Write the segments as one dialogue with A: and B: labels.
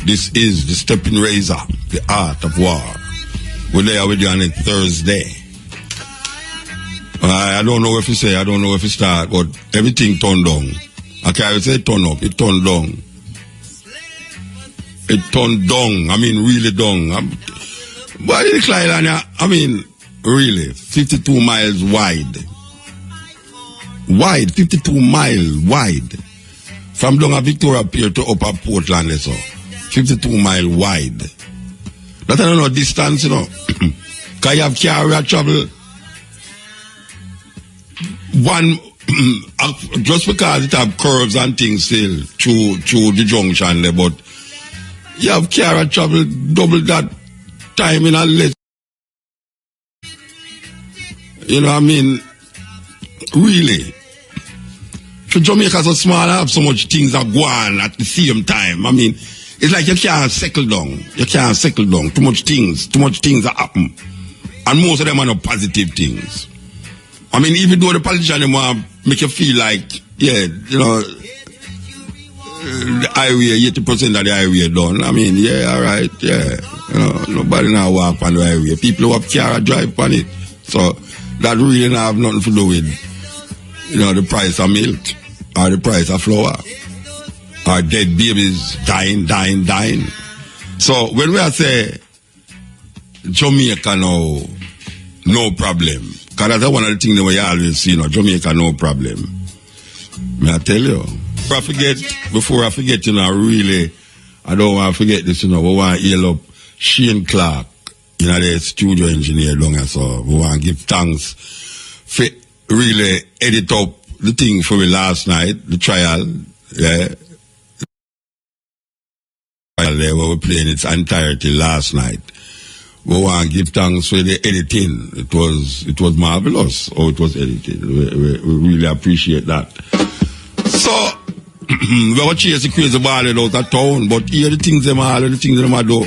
A: This is the Stepping Razor, the art of war. We're there with you on a Thursday. I don't know if you say, I don't know if you start, but everything turned down. I can't say turn up, it turned down. It turned down, I mean really down. But the decline, I mean, really, 52 miles wide. Wide, 52 miles wide. From down at Victoria Pier to upper Portland, so 52 miles wide. That I don't know distance, you know. Because you have carrier travel. One, just because it have curves and things still through the junction there, but you have carrier travel double that time in a less. You know what I mean? Really. For Jamaica so small, I have so much things that go on at the same time. I mean, it's like you can't settle down. You can't settle down. Too much things that happen. And most of them are not positive things. I mean, even though the politicians want to make you feel like, yeah, you know, the highway, 80% of the highway done. I mean, yeah, all right, yeah. You know, nobody now walk on the highway. People who have car drive on it. So that really not have nothing to do with, you know, the price of milk or the price of flour or dead babies dying. So when we say Jamaica now, no problem. Because that's one of the things that we always see, you know, Jamaica, no problem. May I tell you? Before I forget, you know, really, I don't want to forget this, you know, we want to hail up Shane Clark, you know, the studio engineer down here, so we want to give thanks for really edit up the thing for me last night, the trial, yeah. There we were playing its entirety last night. We want to give thanks for the editing. It was marvelous how it was edited. We really appreciate that. So we were chasing crazy ball out of town, but here the things them all the things them a do.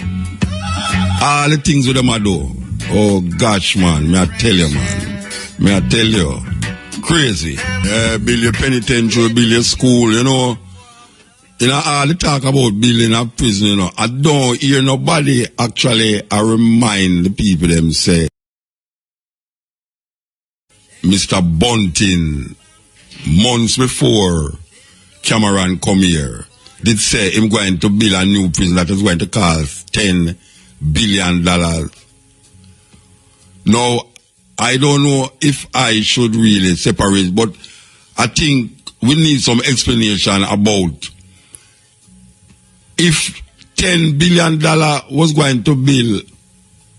A: All the things them a do. Oh gosh, man, may I tell you, man. May I tell you. Crazy. Build your penitentiary, build your school, you know. You know, all the talk about building a prison, you know, I don't hear nobody actually remind the people them say, Mr. Bunting, months before Cameron come here, did say him going to build a new prison that is going to cost $10 billion. Now, I don't know if I should really separate, but I think we need some explanation about if $10 billion was going to build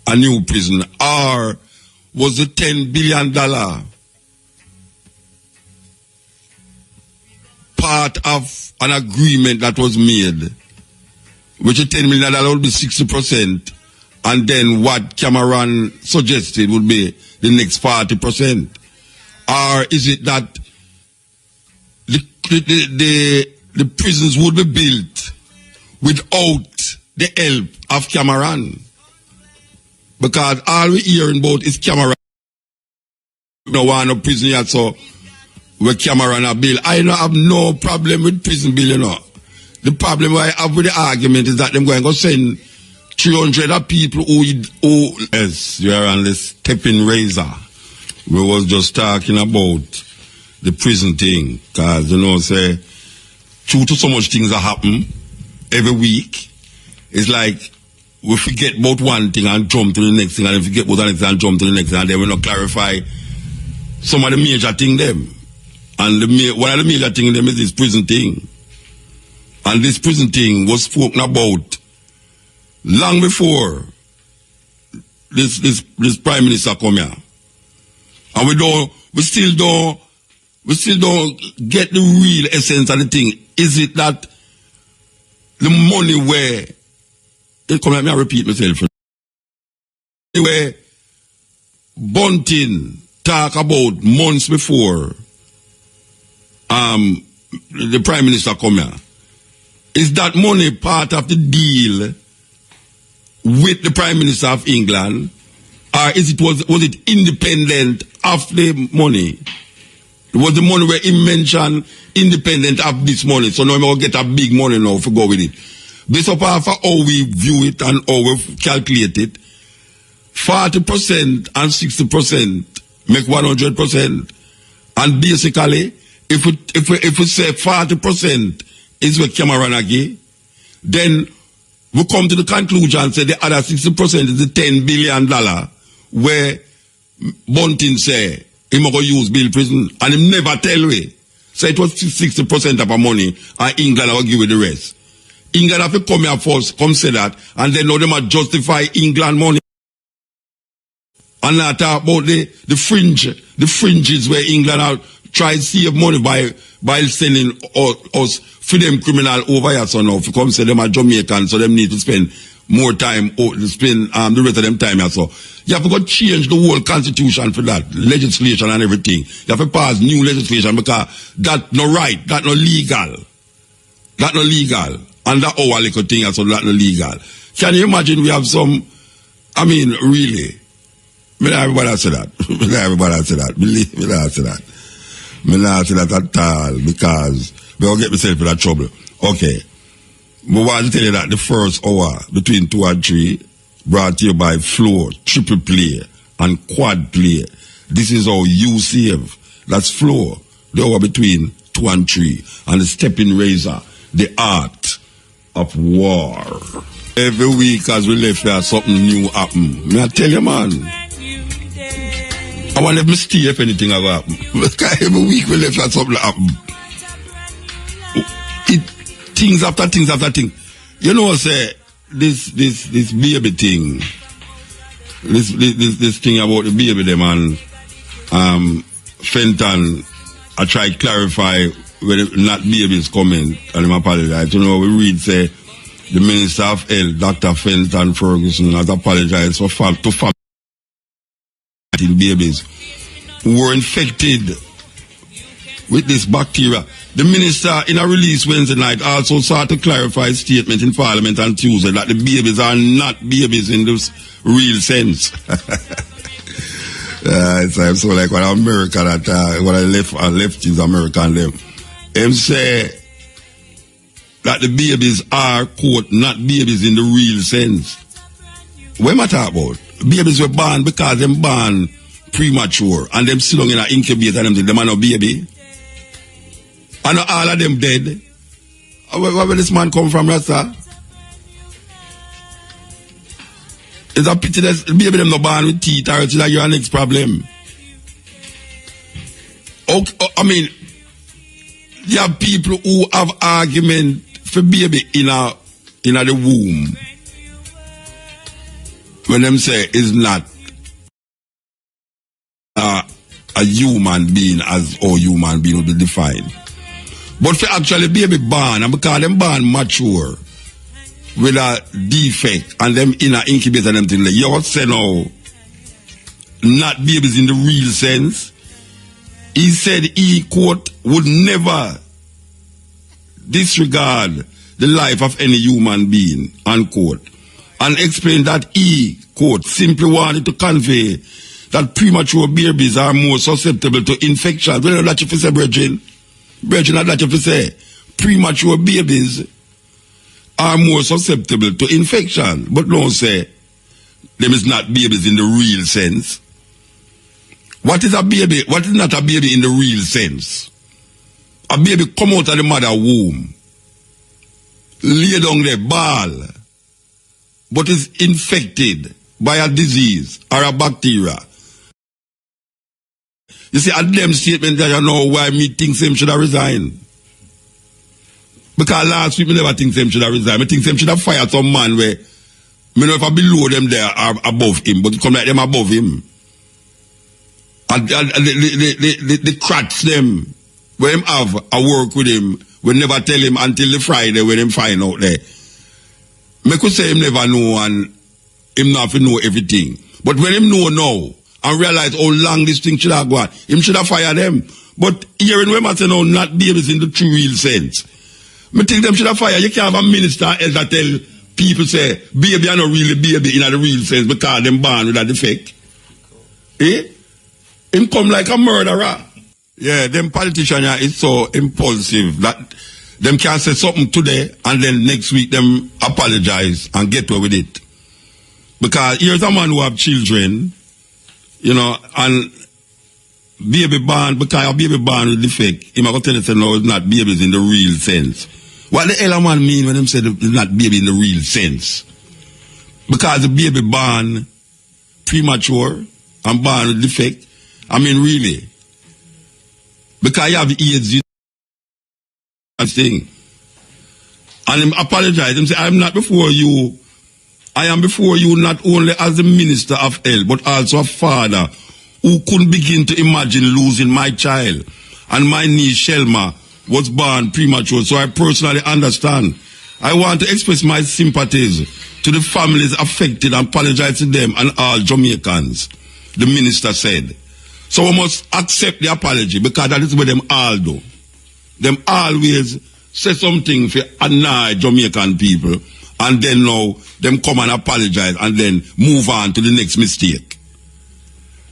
A: a new prison, or was the $10 billion part of an agreement that was made, which the $10 million would be 60%, and then what Cameron suggested would be the next 40%? Or is it that the prisons would be built without the help of Cameron? Because all we're hearing about is Cameron. We don't want no prison yet, so where Cameron a bill. I don't have no problem with prison bill, you know. The problem I have with the argument is that they're going to send 300 of people who yes, you are on the Stepping Razor. We was just talking about the prison thing, because, you know, say, due to so much things that happen every week, it's like we forget about one thing and jump to the next thing, and then forget about the next thing and jump to the next thing, and then we not clarify some of the major thing them. And one of the major thing them is this prison thing. And this prison thing was spoken about long before this Prime Minister come here. And we still don't get the real essence of the thing. Is it that the money where, let me repeat myself, where Bunting talk about months before the Prime Minister come here, is that money part of the deal with the Prime Minister of England, or was it independent of the money? Was the money where he mentioned independent of this money? So now we'll get a big money now if we go with it. based upon how we view it and how we calculate it, 40% and 60% make 100%. And basically, if we say 40% is what Cameron again, then we come to the conclusion and say the other 60% is the $10 billion where Bunting say he going to use Bill prison, and he never tell we. So it was 60% of our money, and England will give you the rest. England have to come here first, come say that, and then now they must justify England money. And not talk about the fringes where England are try to save money by sending us for them criminal over here. So now, if you come say them are Jamaican, so them need to spend more time, spend the rest of them time here. So you have to go change the whole constitution for that, legislation and everything. You have to pass new legislation because that's not right, that's not legal. That's not legal. And that our little thing, so that's not legal. Can you imagine we have some, I mean, really? Me not everybody say that. Me not everybody say that. Believe me, not say that. Me not say that at all because me will get myself in that trouble. Okay. But I want to tell you that the first hour between 2 and 3 brought to you by Flow, triple play and quad play. This is how you save. That's Flow. The hour between 2 and 3. And the stepping razor, the art of war. Every week as we left here, something new happen. Me I tell you, man. I want to stay if anything ever happen. Every week we left here, something happen. Things after things after things. You know, say this baby thing. This thing about the baby them and Fenton. I try to clarify where not babies comment and I'm apologize. You know, we read say the Minister of Health, Dr. Fenton Ferguson, has apologized to family babies who were infected with this bacteria. The minister, in a release Wednesday night, also sought to clarify a statement in Parliament on Tuesday that the babies are not babies in this real sense. It's so like when America that when I left is American them. Him say that the babies are quote not babies in the real sense. What am I talking about? Babies were born because them born premature and them still in an incubator and them are no baby. And all of them dead. Where this man come from, Rasta? It's a pity that baby them no born with teeth or it's like your next problem. Okay, I mean, there are people who have argument for baby in the womb. When them say it's not a human being as all human being will be defined. But for actually baby born, and because them born mature with a defect and them in an incubator and them thing like, you say now, not babies in the real sense. He said he, quote, would never disregard the life of any human being, unquote. And explained that he, quote, simply wanted to convey that premature babies are more susceptible to infection. Well, you know that you say, Brethren? Brethren, that you say, premature babies are more susceptible to infection. But don't say, them is not babies in the real sense. What is a baby? What is not a baby in the real sense? A baby come out of the mother womb, lay down there, ball, but is infected by a disease or a bacteria. You see, at them statement that you know why me think him should have resigned. Because last week me never think him should have resigned. I think him should have fired some man where me know if I below them there are above him, but it come like them above him. And the crats them when him have a work with him, we never tell him until the Friday when him find out there. Me could say him never know and him not know everything. But when him know now and realize how long this thing should have gone, him should have fired them. But hearing when I say no, not babies in the true real sense. Me think them should have fired. You can't have a minister else that tell people say baby are not really baby in the real sense because them born with a defect. Eh? Him come like a murderer. Yeah, them politicians is so impulsive that them can say something today and then next week them apologize and get away with it. Because here's a man who have children, you know, and baby born, because a baby born with defect, he might tell you say no, it's not babies in the real sense. What the hell a man mean when them say it's not baby in the real sense? Because the baby born premature and born with defect, I mean really. Because you have AIDS, you thing. And him apologize. Him say, I'm not before you. I am before you not only as the minister of health, but also a father who couldn't begin to imagine losing my child. And my niece Shelma was born premature, so I personally understand. I want to express my sympathies to the families affected and apologize to them and all Jamaicans, the minister said. So we must accept the apology because that is what them all do. Them always say something for annoy Jamaican people and then now them come and apologize and then move on to the next mistake.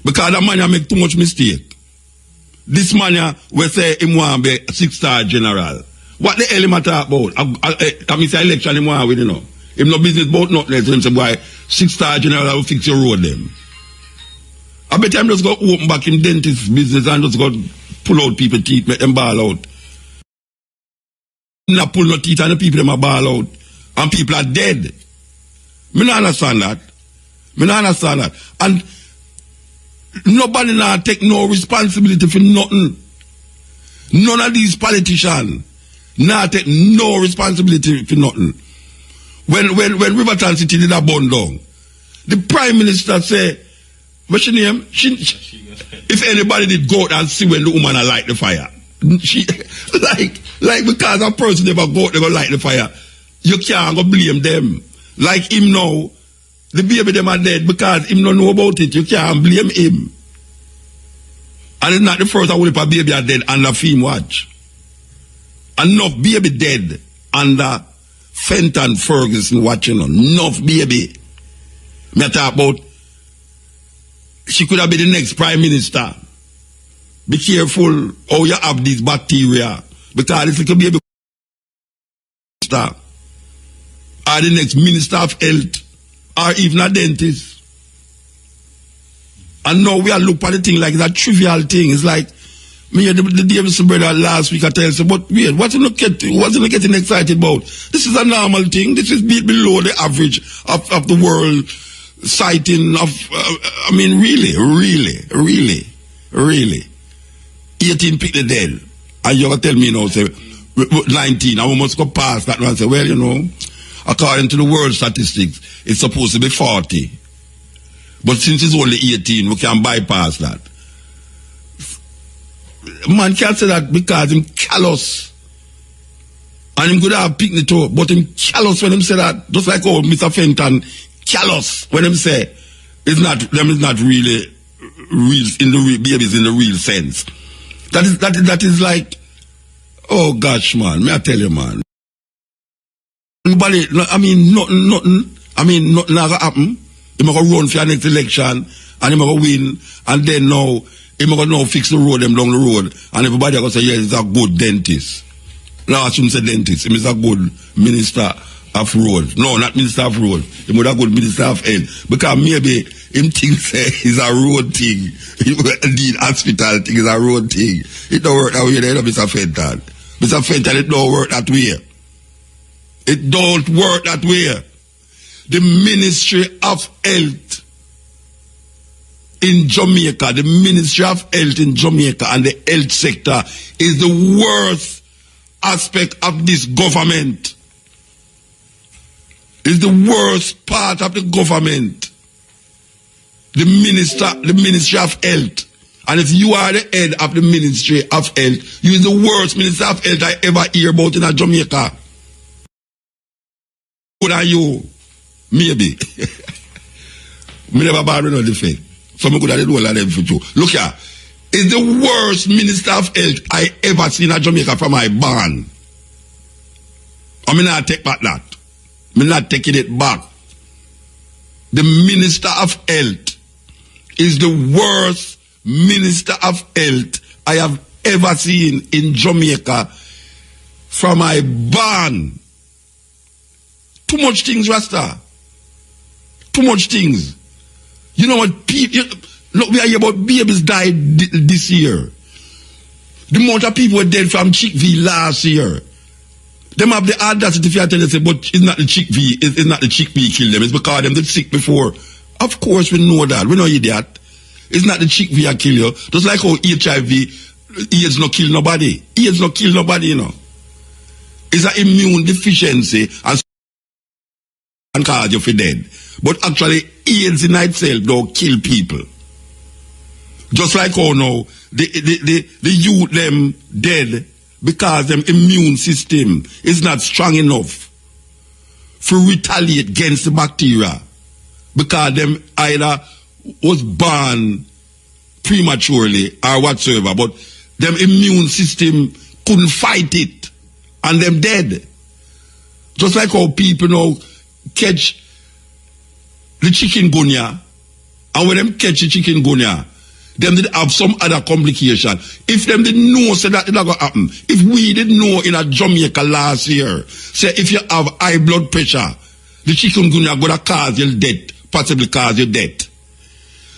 A: Because that man make too much mistake. This man will say him want to be a 6-star general. What the hell him a talk about? I mean say election him want with, you know. Him no business about nothing. So him say, boy, 6-star general will fix your road them. I bet him just go open back in dentist business and just go pull out people teeth, make them ball out. Not pull no teeth and the people them a ball out. And people are dead. Me not understand that. Me not understand that. And nobody now take no responsibility for nothing. None of these politicians now take no responsibility for nothing. When Riverton City did a burn down, the Prime Minister say, what's your name? If anybody did go out and see when the woman light the fire. She like because a person never go out, they go light the fire. You can't go blame them. Like him now, the baby them are dead because him don't know about it. You can't blame him. And it's not the first time a baby are dead under film watch. Enough baby dead under Fenton Ferguson watching on. Enough baby. Me talk about she could have been the next Prime Minister. Be careful how you have these bacteria. Because it's like a baby or the next Minister of Health or even a dentist. And now we are looking at the thing like that trivial thing. It's like me and the Davidson brother last week I tell you, but wait, what's he getting excited about? This is a normal thing. This is below the average of the world sighting of, I mean, really. 18 people dead. And you're going to tell me now, say, 19, and we must go past that and say, well, you know, according to the world statistics, it's supposed to be 40. But since it's only 18, we can bypass that. Man can't say that because him callous. And him could have picked it up, but him callous when him say that, just like old Mr. Fenton, callous when him say, them is not really real, in the real, babies in the real sense. That is like, oh gosh, man, may I tell you, man. Nobody, nothing gonna happen. He might run for the next election, and he might win, and then now, he might now fix the road, them down the road, and everybody gonna say, yes, he's a good dentist. Now I shouldn't say dentist, he's a good minister of road. No, not minister of road. He would a good minister of health. Because maybe him thinks it's a road thing. Indeed, hospital thing is a road thing. It don't work that way, you know, Mr. Fenton. Mr. Fenton, it don't work that way. It don't work that way. The Ministry of Health in Jamaica, the Ministry of Health in Jamaica and the health sector is the worst aspect of this government. It's the worst part of the government. The Ministry of Health. And if you are the head of the Ministry of Health, you is the worst Minister of Health I ever hear about in Jamaica. Good are you? Maybe. Me never bad with no defect. So me good at the whole of them for you. Look here. It's the worst Minister of Health I ever seen in Jamaica from my barn. I mean, I take back that. I'm not taking it back. The Minister of Health is the worst Minister of Health I have ever seen in Jamaica from I born. Too much things, Rasta. Too much things. You know what? Look, we are here about babies died this year. The amount of people were dead from Chick-V last year. Them have the audacity if you tell us, but it's not the Chick-V, it's not the Chick-V kill them, it's because them did sick before. Of course we know that. We know idiot. It's not the Chick-V that kill you. Just like how HIV, AIDS not kill nobody. AIDS not kill nobody, you know. It's an immune deficiency and cause you for dead. But actually, AIDS in itself don't kill people. Just like how now, the youth them dead because them immune system is not strong enough to retaliate against the bacteria. Because them either was born prematurely or whatsoever, but them immune system couldn't fight it and them dead. Just like how people now catch the chikungunya, and when them catch the chikungunya, them did have some other complication. If them didn't know, say that it not gonna happen. If we didn't know in a Jamaica last year, say if you have high blood pressure, the chikungunya gonna cause your death, possibly cause your death.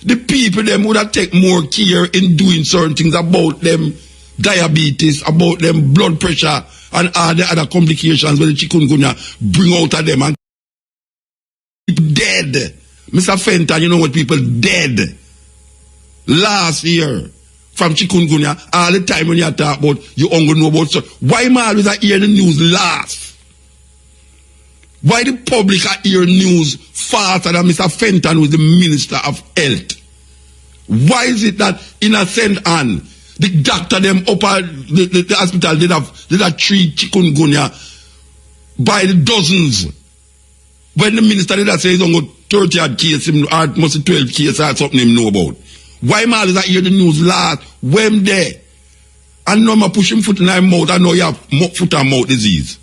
A: The people them would have take more care in doing certain things about them diabetes, about them blood pressure, and all the other complications where the chikungunya bring out of them and people dead. Mr. Fenton, you know what, people dead last year from chikungunya. All the time when you talk about you only know about so why am I always hear the news last? Why the public are hear news faster than Mr. Fenton, who is the Minister of Health? Why is it that in a St. Anne, the doctor them up at the hospital did have treat chikungunya by the dozens? When the minister did that say he's only 30 odd cases, or must 12 cases or something him know about. Why am I always hear the news last? When there? And now I'm pushing foot in my mouth, I know you have foot and mouth disease.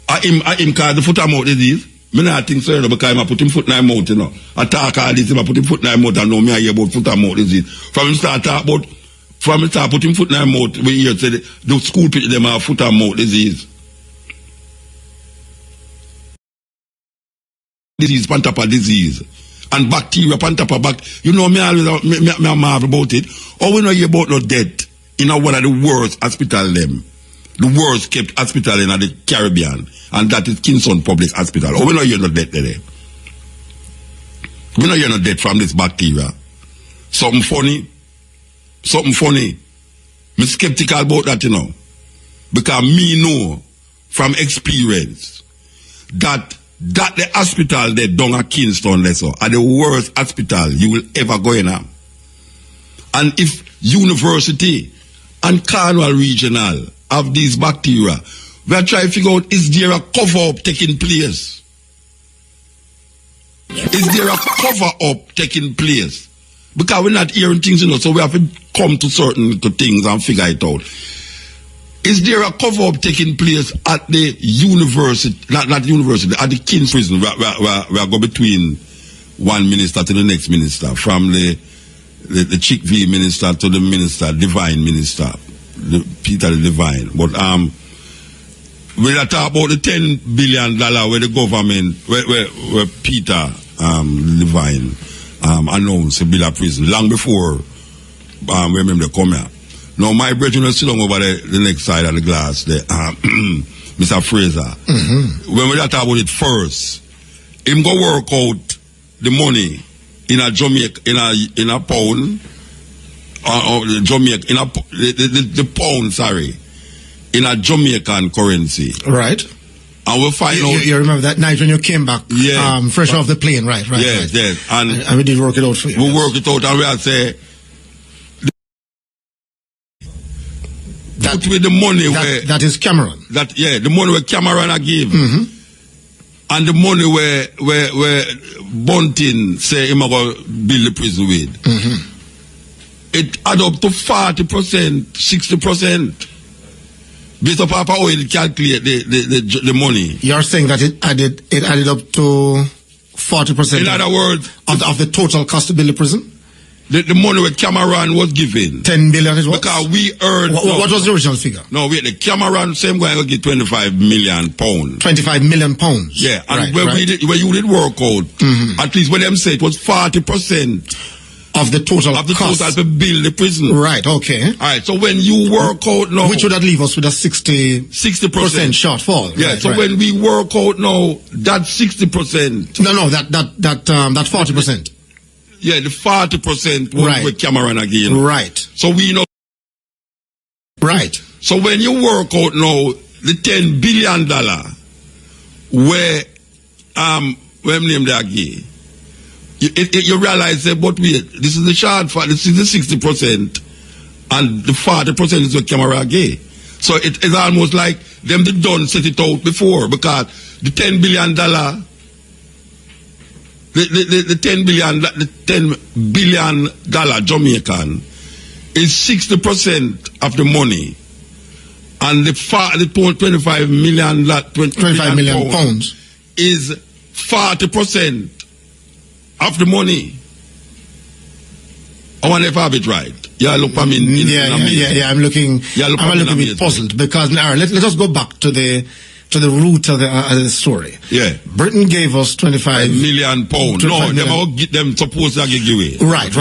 A: I him cause the foot and mouth disease. I not think so, because I put him foot in my mouth, you know. I talk all this, I put him foot in my mouth and know me I hear about foot and mouth disease. From him start talk about, from him start put him foot in my mouth, we hear say the school people them have foot and mouth disease. Disease, pantapa disease. And bacteria, pantapa you know, me always me marvel about it. Or we know you about no death in one of the worst hospital them. The worst kept hospital in the Caribbean. And that is Kingston Public Hospital. Or we know you're not dead there. We know you're not dead from this bacteria. Something funny. Something funny. I'm skeptical about that, you know. Because me know from experience that the hospital they down at Kingston are the worst hospital you will ever go in. And if University and Cornwall Regional have these bacteria, we are trying to figure out, is there a cover-up taking place? Is there a cover-up taking place? Because we're not hearing things, you know, so we have to come to certain things and figure it out. Is there a cover-up taking place at the university, not university, at the King's prison, where go between one minister to the next minister, from the Chick-V minister to the minister, divine minister, Peter the Divine. But we talk about the $10 billion where the government, where Peter Divine announced to build a prison long before remember they come here. Now my brethren is sitting over the next side of the glass there, Mr. Fraser. Mm-hmm. When we talk about it first, him go work out the money in a Jamaica, in a pound, or Jamaica, in a the pound, sorry, in a Jamaican currency.
B: Right.
A: And we'll find out.
B: You remember that night when you came back, fresh off the plane, right?
A: Yes,
B: right.
A: yes.
B: And we did work it out for you.
A: We work it out and we say, that with the money
B: that is Cameron.
A: The money where Cameron I give.
B: Mm-hmm.
A: And the money where Bunting say him going to build the prison with.
B: Mm-hmm.
A: It add up to 40%, 60%. Based upon how it calculate the money.
B: You're saying that it added up to 40%.
A: In other words,
B: of the total cost to build the prison?
A: The money that Cameron was given.
B: 10 billion is what?
A: Because we earned...
B: What was the original figure?
A: No, wait, the Cameron same going to get 25 million pounds.
B: 25 million pounds?
A: Yeah, and when you did work out, at least when them say it was 40%
B: of the total cost.
A: To build the prison.
B: Right, okay.
A: Alright, so when you work out now...
B: Which would that leave us with a 60% shortfall.
A: Yeah,
B: right,
A: so when we work out now, that 60%...
B: No, that 40%.
A: Yeah, the 40% was with Cameron again.
B: Right.
A: So we know...
B: Right.
A: So when you work out now, the $10 billion where name they again, you realize that, but wait, this is the shortfall, this is the 60%, and the 40% is what Cameron gave. So it's almost like them the done set it out before, because the $10 billion, the $10 billion Jamaican is 60% of the money, and the 25 million
B: pounds
A: is 40% of the money. I wonder if I have it right. Yeah, look, I mean,
B: I'm looking a little bit puzzled, because now let us go back to the root of the story.
A: Yeah.
B: Britain gave us 25
A: million pounds. No, them supposed to give away.
B: Right.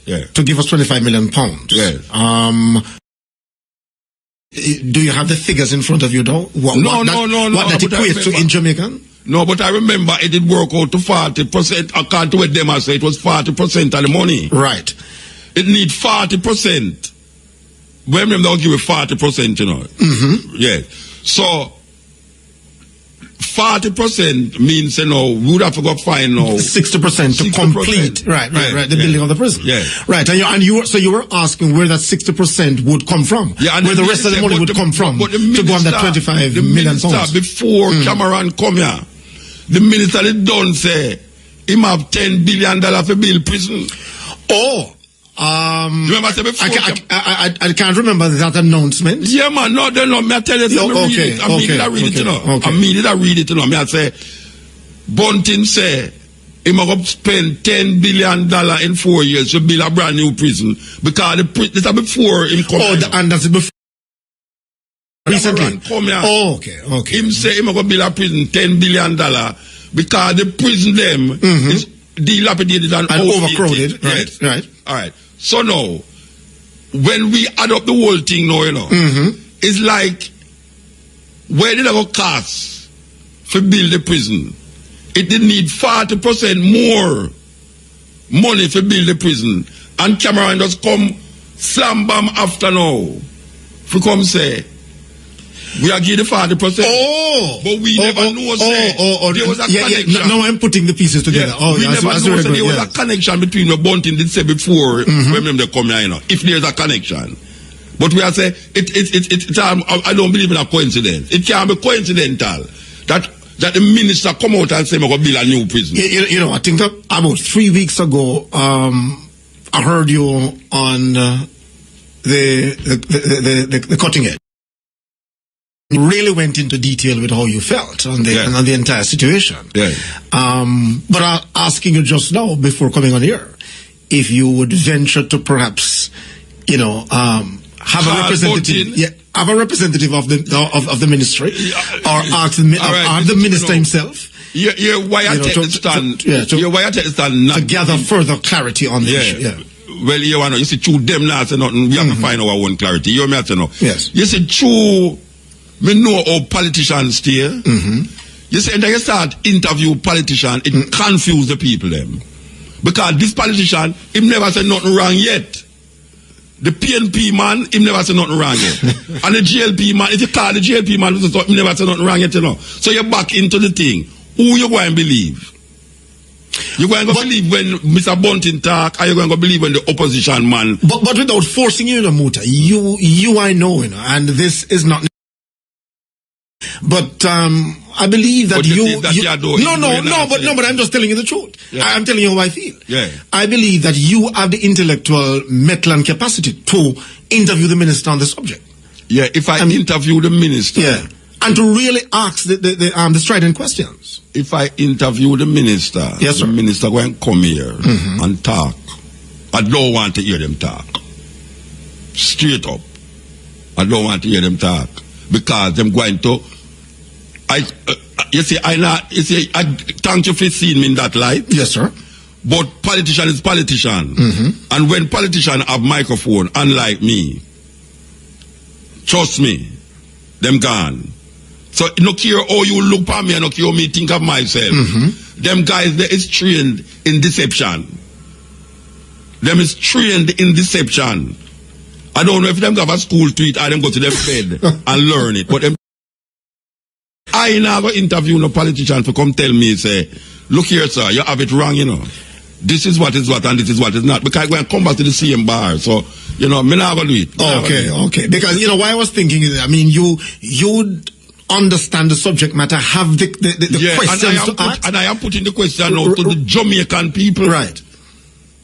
A: Yeah.
B: To give us 25 million pounds.
A: Yeah.
B: Do you have the figures in front of you, though? What that equates to in Jamaican?
A: No, but I remember it did work out to 40%. According to what them I say, it was 40% of the money.
B: Right.
A: It need 40%. When them they'll give it 40%, you know. Yeah. So 40% means, you know, we would have to go find now
B: 60% to complete the building of the prison.
A: Yeah.
B: Right. And you were asking where that 60% would come from.
A: Yeah, and
B: where the rest of the money would come from to go on that 25 million pounds.
A: Before Cameron come here, the minister done say him have $10 billion for build prison.
B: Oh.
A: Remember I said before?
B: I can't remember that announcement.
A: Yeah, man. No, me I tell you, I read it, you know. Me I say, Bunting say, he must spend $10 billion in 4 years to build a brand new prison, because this is before him come.
B: And that's before. Recently.
A: Okay. Him say he must build a prison $10 billion because the prison them is dilapidated and
B: overcrowded.
A: Yes.
B: Right.
A: All right. So now, when we add up the whole thing now, you know, it's like, where did I go cost for build the prison? It did need 40% more money for build the prison. And Cameron just come slam bam after now. For come say, we are giving the 40%. But we never know there was a connection.
B: Now I'm putting the pieces together.
A: Yeah. We never know there was a connection between what Bunting did say before when they come here, you know, if there's a connection. But we are saying, I don't believe in a coincidence. It can't be coincidental that the minister come out and say, I'm going to build a new prison.
B: You know, I think that about 3 weeks ago, I heard you on the cutting edge. You really went into detail with how you felt on the entire situation.
A: Yeah.
B: But I'm asking you just now, before coming on here, if you would venture to perhaps, you know, have a representative of the ministry, or ask the minister himself.
A: Yeah, why I take the stand
B: to gather further clarity on the issue. Yeah.
A: Well, you see, true them not say nothing. We have to find our own clarity. You have to know.
B: Yes.
A: You see, true. Me know how politicians stay. You see, and then you start interview politicians, it confuse the people them. Because this politician, him never said nothing wrong yet. The PNP man, him never said nothing wrong yet. And the GLP man, if you call the GLP man, him never said nothing wrong yet, you know. So you're back into the thing. Who you going to believe? You're going to believe when Mr. Bunting talk, or you're going to believe when the opposition man.
B: But without forcing you, Muta, you I know, you know, and this is not. But I believe that but I'm just telling you the truth. Yeah. I'm telling you how I feel.
A: Yeah.
B: I believe that you have the intellectual mettle and capacity to interview the minister on the subject.
A: Yeah, if I interview the minister.
B: Yeah. And to really ask the strident questions.
A: If I interview the minister,
B: yes,
A: the minister going to come here and talk. I don't want to hear them talk. Straight up. I don't want to hear them talk. Because them going to... I thank you for seeing me in that light.
B: Yes, sir.
A: But politician is politician.
B: Mm-hmm.
A: And when politicians have microphone, unlike me, trust me, them gone. So no care how you look at me and no care how me think of myself.
B: Mm-hmm.
A: Them guys, they is trained in deception. Them is trained in deception. I don't know if them have a school to it or them go to their bed and learn it. But them, I never interview no politician to come tell me, say, look here, sir, you have it wrong, you know. This is what is what and this is what is not. Because we're come back to the same bar. So, you know, me not gonna do it.
B: Okay. Because, you know, what I was thinking is, I mean, you understand the subject matter, have the questions to ask.
A: And I am putting the question out to the Jamaican people.
B: Right.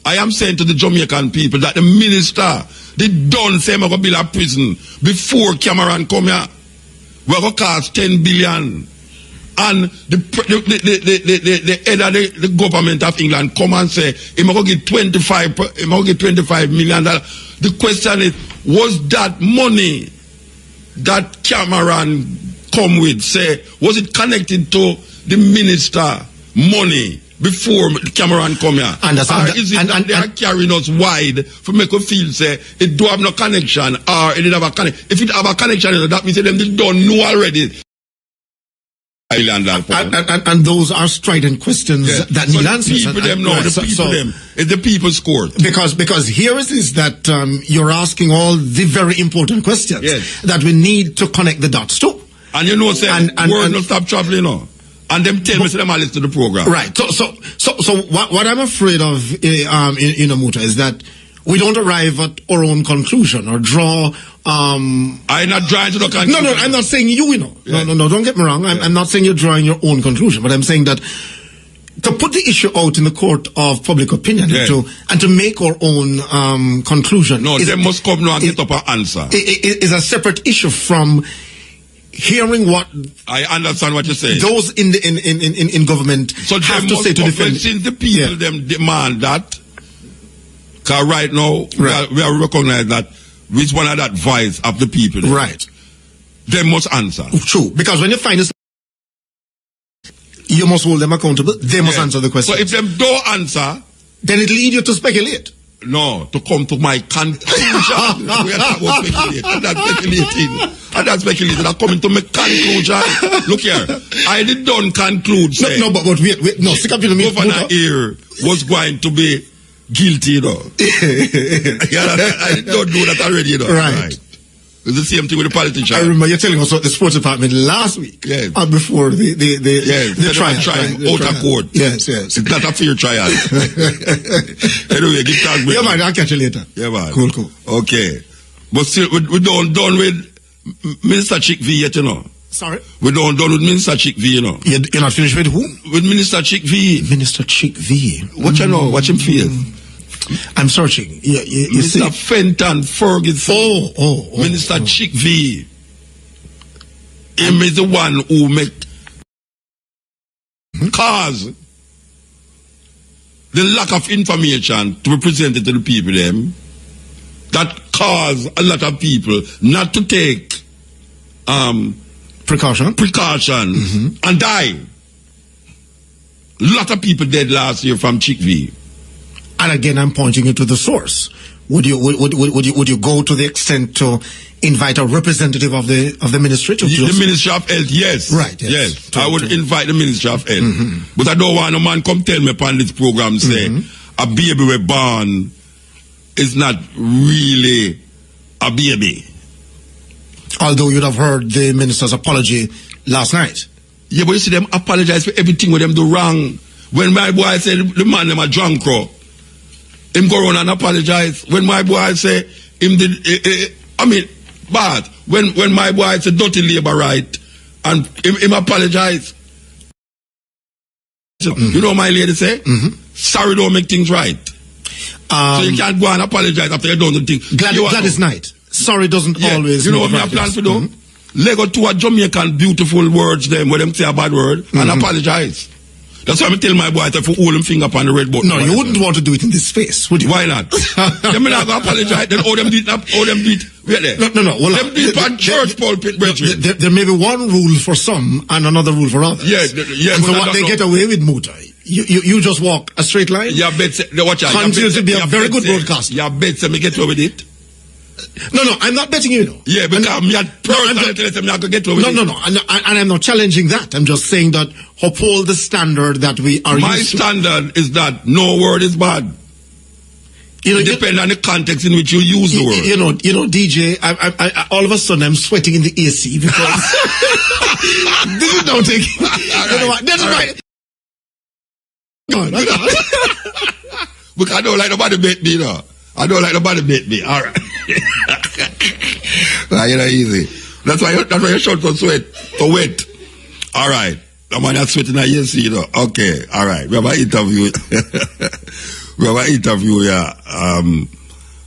A: I am saying to the Jamaican people that the minister, they don't say I'm going to build a prison before Cameron come here. We're going to cost 10 billion. And the head of the government of England come and say, I'm going to get $25 million. The question is, was that money that Cameron come with, say, was it connected to the minister money before Cameron come here?
B: And
A: is it that they are carrying us wide for make us feel, say, it do have no connection, or it didn't have a connection? If it have a connection, that means them they don't know already.
B: And those are strident questions that need answers.
A: The people them know, it's the people's court.
B: Because here it is that you're asking all the very important questions that we need to connect the dots to.
A: And you know, say, word not stop traveling, you know. And them tell me, say, them all listen to the program.
B: Right. So what I'm afraid of, in Amuta, is that we don't arrive at our own conclusion or draw.
A: I'm not drawing to the conclusion.
B: No, I'm not saying you know. Yeah. No, don't get me wrong. I'm not saying you're drawing your own conclusion, but I'm saying that to put the issue out in the court of public opinion and to make our own conclusion.
A: No, they must come now and get up an answer.
B: It is a separate issue from hearing what
A: I understand what you say.
B: Those in government have to say to defend.
A: Since the people them demand that, because right now we are recognize that which one of that voice of the people.
B: Right.
A: They must answer.
B: True. Because when you find this, you must hold them accountable. They must answer the question.
A: So if them don't answer,
B: then it leads you to speculate.
A: No, to come to my conclusion. We are not about speculating. I'm not speculating. I'm coming to my conclusion. Look here. I don't conclude. Say,
B: no, but wait. No, stick up to me.
A: Governor here was going to be guilty, you know. I don't do that already, you know.
B: Right.
A: It's the same thing with the politicians.
B: I remember you telling us about the sports department last week.
A: Yes.
B: Before the trial.
A: Out of court.
B: Yes.
A: It's not a fair trial. Anyway, give thanks.
B: Yeah, man, I'll catch you later.
A: Yeah, man.
B: Cool.
A: Okay. But still, we don't done with Minister Chick V yet, you know.
B: Sorry?
A: We don't done with Minister Chick V, you know.
B: You're not finished with who?
A: With Minister Chick V.
B: Minister Chick V.
A: What you know? Watch him feel.
B: I'm searching. You see?
A: Mr. Fenton Ferguson.
B: Oh.
A: Minister Chick V. Him is the one who make cause the lack of information to be presented to the people them that cause a lot of people not to take
B: precaution
A: and die. A lot of people dead last year from Chick V.
B: And again, I'm pointing you to the source. Would you go to the extent to invite a representative of the ministry to
A: the Ministry of Health? Yes.
B: Right.
A: Yes. I would invite the Ministry of Health. But I don't want no man come tell me upon this program say a baby we born is not really a baby.
B: Although you'd have heard the minister's apology last night.
A: Yeah, but you see them apologize for everything with them do wrong. When my boy said the man them a drunk crow, him go around and apologize. When my boy say him did, but when my boy said dirty labor right, and him apologize. You know what my lady say? Sorry don't make things right. So you can't go and apologize after you done the thing.
B: Glad is night. Sorry doesn't always.
A: You know what I plan to do? Lego to a Jamaican beautiful words them where them say a bad word and apologize. That's why I tell my boy to hold him finger upon the red button.
B: No, you wouldn't want to do it in this space, would you?
A: Why not? Them not going to apologize. Then all them do it. Wait there.
B: No. Well,
A: them do it on church pulpit, brethren.
B: There may be one rule for some and another rule for others.
A: Yeah.
B: And so what they get away with, Muta, you just walk a straight line?
A: Yeah, bet. Watch out.
B: Continue to be a very good broadcaster.
A: Yeah, bet. So me get away with it.
B: No, I'm not betting you,
A: Yeah, because I'm not going to get away with it.
B: No. And I'm not challenging that. I'm just saying that uphold the standard that we are
A: My
B: used to.
A: standard is that no word is bad. It depends on the context in which you use the word.
B: You know, DJ, I all of a sudden I'm sweating in the AC because this is don't take. You know what? That's right.
A: Because I don't like nobody bet me, no. I don't like nobody bet me. All right. You know, easy. That's why your short so wet. All right. The man that's sweating at AC, you know. Okay. All right. We have an interview. Yeah.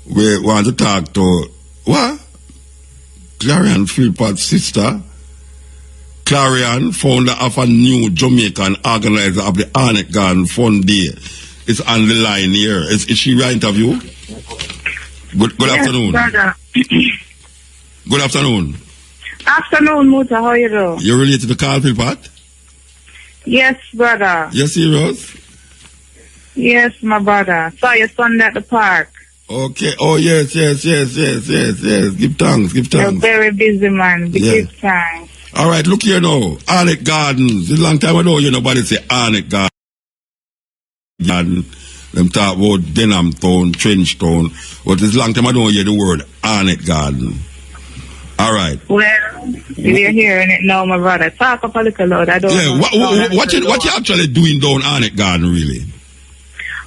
A: We want to talk to what? Clarion Philpott's sister. Clarion, founder of a new Jamaican organizer of the Arnett Garden Fun Day, is on the line here. Is she your interview? Good afternoon.
C: Brother.
A: Good afternoon.
C: Afternoon, Muta. How you doing?
A: You're related to Carl Philpott?
C: Yes, brother.
A: You're serious?
C: Yes, my brother. Saw your son at the park.
A: Okay. Oh, yes. Give thanks.
C: You're very busy, man. Give thanks.
A: All right, look here now. Arnett Gardens. It's a long time ago, nobody say Arnett Garden. Them talk about Denham Town, Trench Town. But it's a long time I don't hear the word Arnett Garden. All right.
C: Well, you're hearing it now, my brother. Talk up a little loud. I don't know.
A: What you actually doing down Arnett Garden, really?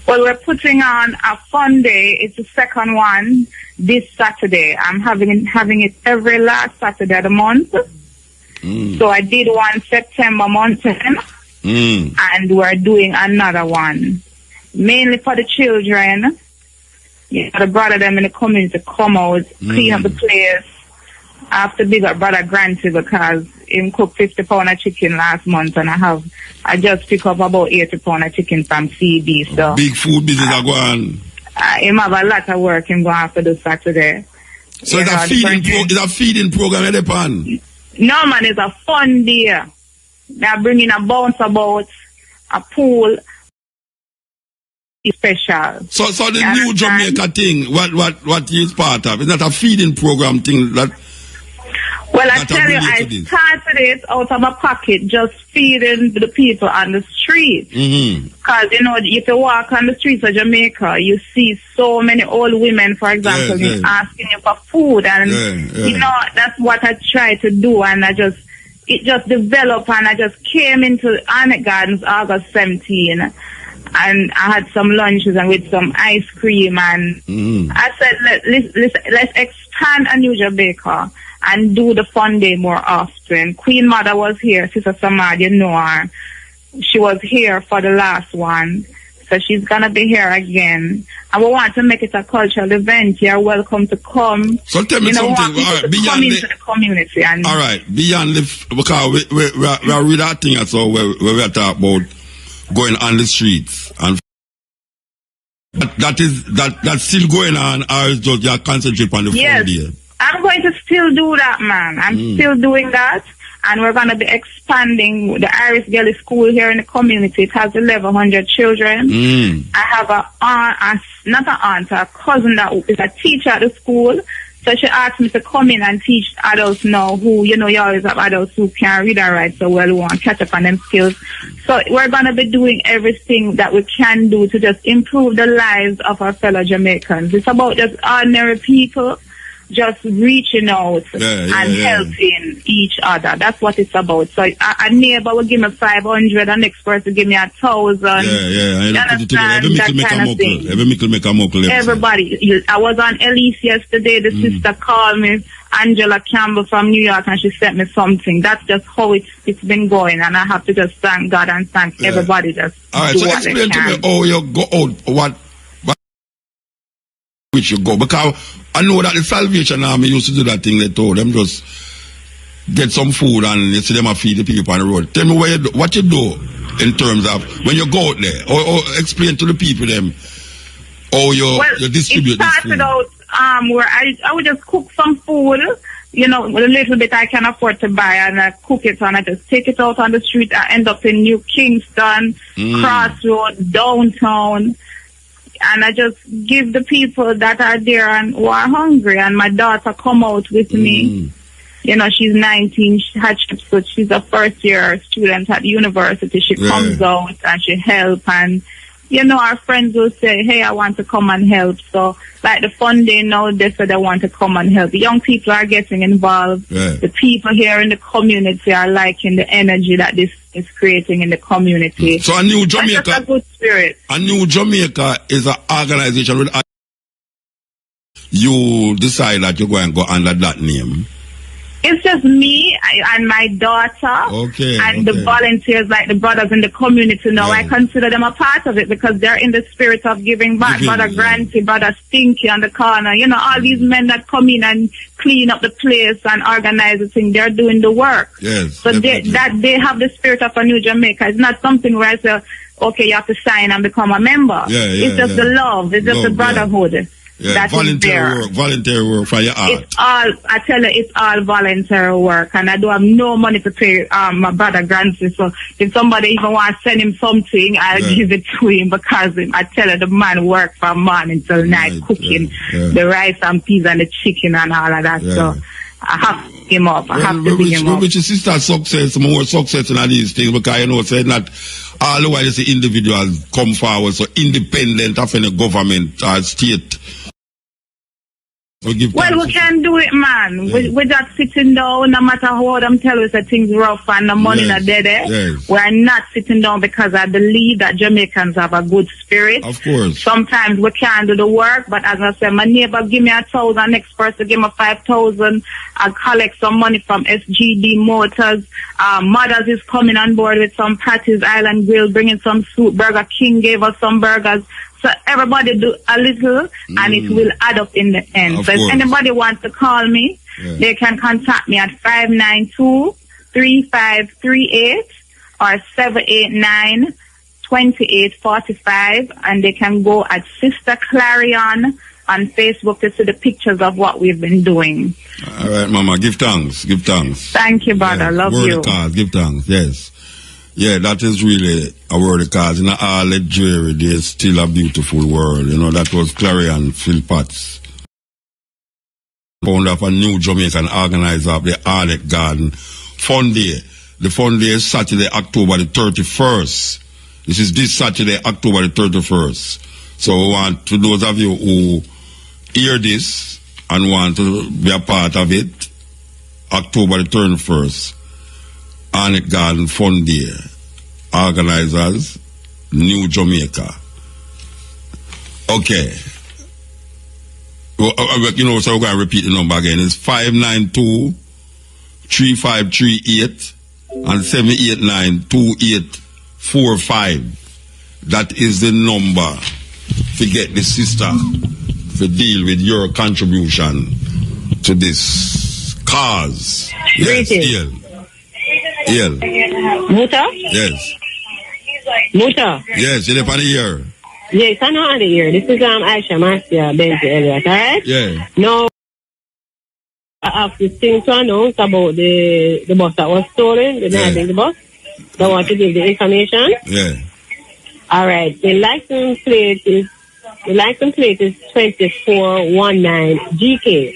C: Well, we're putting on a fun day. It's the second one this Saturday. I'm having it every last Saturday of the month. So I did one September month, and we're doing another one. Mainly for the children. The brother them in the community to come out, clean up the place. I have to big up brother Granty because he cooked 50 pounds of chicken last month, and I just pick up about 80 pounds of chicken from CB. So
A: big food business are going.
C: Him have a lot of work him going to have to do Saturday.
A: So it's a feeding program at the pan?
C: No, man, it's a fun day. They're bringing a bounce about, a pool. It's special.
A: So the new Jamaica thing, what is part of? It's not a feeding program thing that.
C: Well, I tell you, I started it out of my pocket, just feeding the people on the street. Because, if you walk on the streets of Jamaica, you see so many old women, for example, asking you for food. And, that's what I try to do. And it just developed, and I just came into Arnett Gardens August 17. And I had some lunches and with some ice cream. And I said, let's expand a New Jamaica and do the fun day more often. Queen Mother was here, Sister Samad, you know her. She was here for the last one. So she's going to be here again. And we want to make it a cultural event. You're welcome to come.
A: So tell me something.
C: All right, beyond into the community. And
A: all right, beyond because we are really that thing as well where we are talking about going on the streets. And that's still going on, or is just you concentrate on the fun day?
C: I'm going to still do that, man. I'm still doing that. And we're going to be expanding the Irish Gelly School here in the community. It has 1,100 children. I have a cousin that is a teacher at the school. So she asked me to come in and teach adults now who, you always have adults who can't read or write so well, who want to catch up on them skills. So we're going to be doing everything that we can do to just improve the lives of our fellow Jamaicans. It's about just ordinary people just reaching out and helping each other. That's what it's about. So a neighbor will give me 500, the next person give me 1,000. You understand? That kind of thing. Everybody. I was on Elise yesterday. The sister called me, Angela Campbell from New York, and she sent me something. That's just how it's been going, and I have to just thank God and thank everybody just
A: all right,
C: do
A: so
C: what they
A: explain
C: can.
A: to me how you go out, which you go, because I know that the Salvation Army used to do that thing. They told them just get some food and you see them feed the people on the road. Tell me what you do in terms of when you go out there, or explain to the people them how you distribute this food.
C: It started out where I would just cook some food, you know, a little bit I can afford to buy, and I cook it and I just take it out on the street. I end up in New Kingston, Crossroads, downtown, and I just give the people that are there and who are hungry. And my daughter come out with me. You know, she's 19, so she's a first-year student at university. She comes out and she helps, and, you know, our friends will say, hey, I want to come and help. So, like the funding now, they say they want to come and help. The young people are getting involved. The people here in the community are liking the energy that this is creating in the community.
A: So a New Jamaica,
C: that's a good spirit.
A: A New Jamaica is an organization with you decide that you're going to go under that name.
C: It's just me and my daughter and the volunteers, like the brothers in the community now. I consider them a part of it because they're in the spirit of giving back. Brother Granty, Brother Stinky on the corner, you know, all these men that come in and clean up the place and organize the thing, they're doing the work. So they have the spirit of a New Jamaica. It's not something where I say, okay, you have to sign and become a member. It's just the love. It's just the brotherhood. That
A: voluntary work for your art.
C: It's all, I tell you, it's all voluntary work, and I don't have no money to pay my brother Grancy. So if somebody even wants to send him something, I'll give it to him, because I tell you, the man work from morning till night cooking the rice and peas and the chicken and all of that. So I have to pick him up. I have to pick him up.
A: Which is sister success, more success in all these things, because you know, say not all the while you see individuals come forward, so independent of any government or state. We
C: can do it, man. We're just sitting down, no matter how them tell us that things rough and the money not there. We're not sitting down because I believe that Jamaicans have a good spirit.
A: Of course.
C: Sometimes we can't do the work, but as I said, my neighbor give me 1,000, next person give me 5,000. I collect some money from SGD Motors. Mothers is coming on board with some Patty's Island Grill, bringing some soup. Burger King gave us some burgers. So everybody do a little, and it will add up in the end. So if anybody wants to call me, they can contact me at 592-3538 or 789-2845, and they can go at Sister Clarion on Facebook to see the pictures of what we've been doing.
A: All right, Mama, give thanks. Give thanks.
C: Thank you, brother. Love you.
A: Word card, give thanks. Yes. Yeah, that is really a word, because in all the dreary, there's still a beautiful world. You know, that was Clarion Philpotts, founder of a New Jamaican organizer of the Arlet Garden Fun Day. The Fun Day is Saturday, October the 31st. This is this Saturday, October the 31st. So we want, to those of you who hear this and want to be a part of it, October the 31st. Arlet Garden Fun Day, organizers, New Jamaica. Okay. You know, so we're going to repeat the number again. It's 592-3538 and 789-2845. That is the number to get the sister to deal with your contribution to this cause. Yes, Ian.
D: Muta?
A: Yes.
D: Muta?
A: Yes, you're on the air.
D: Yes, I know on the air. This is Aisha Marcia Benji Elliott, alright?
A: Yeah.
D: No, I have this thing to announce about the bus that was stolen, the the bus. I want to give the information.
A: Yeah.
D: Alright, the license plate is 2419 GK.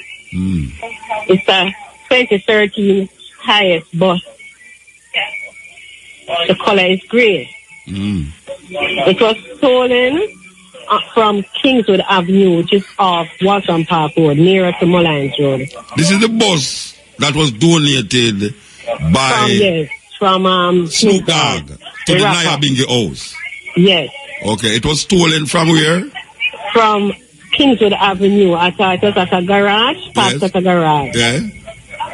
D: It's a 2013 highest bus. The color is grey. It was stolen from Kingswood Avenue, which is off Walton Park Road, nearer to Mullines Road.
A: This is the bus that was donated by
D: from
A: Snoop Dogg to the Naya Bingy house.
D: Yes.
A: Okay, it was stolen from where?
D: From Kingswood Avenue. I thought it was at a garage, past at a garage.
A: Yeah.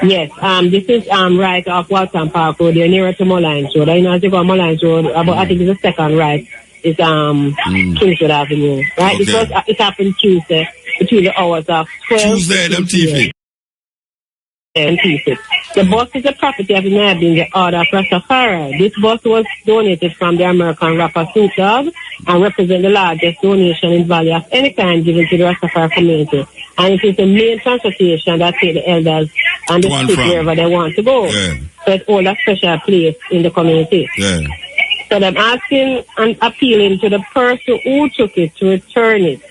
D: Yes, this is right off Walton Park Road, you're nearer to Mullines Road. I know as you go Mullines Road, I think it's the second right, is Kingswood Avenue. Right?
A: Okay.
D: It happened Tuesday, between the hours of 12
A: Tuesday, them TV.
D: and pieces. The bus is a property of the Liven Jah Rastafari. This bus was donated from the American rapper Snoop Dogg and represents the largest donation in value of any kind given to the Rastafari community. And it is the main transportation that take the elders and the street wherever they want to go.
A: Yeah.
D: So it's all a special place in the community.
A: Yeah.
D: So I'm asking and appealing to the person who took it to return it,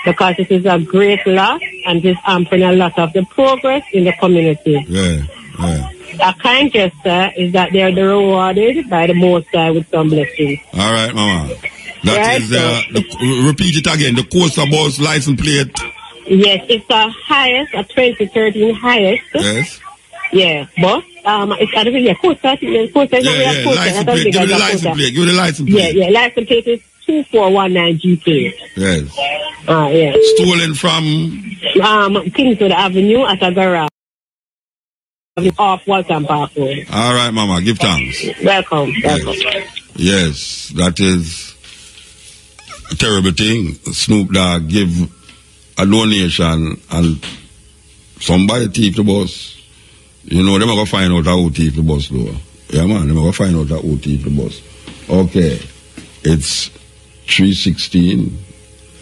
D: because it is a great loss and it is hampering a lot of the progress in the community.
A: Yeah. Yeah.
D: A kind gesture is that they are rewarded by the Most High with some blessings.
A: All right, Mama. That
D: Right,
A: is, repeat it again, the Coaster Bus license plate.
D: Yes, it's the highest, a 2013 highest.
A: Yes.
D: Yeah, but it's I don't think Coaster. Coaster is
A: Yeah,
D: Coaster.
A: license plate. Give me the license plate. Give me the license
D: Yeah,
A: plate.
D: yeah, license plate is 2419 GK.
A: Yes.
D: Yeah.
A: Stolen from
D: Kingswood Avenue at a garage off Walton Park Road.
A: All right, Mama. Give thanks.
D: Welcome.
A: Yes, that is a terrible thing. Snoop Dogg give a donation and somebody thief the bus. You know, they're going to find out who thief the bus, though. Yeah, man, they're going to find out who thief the bus. Okay. It's 3:16,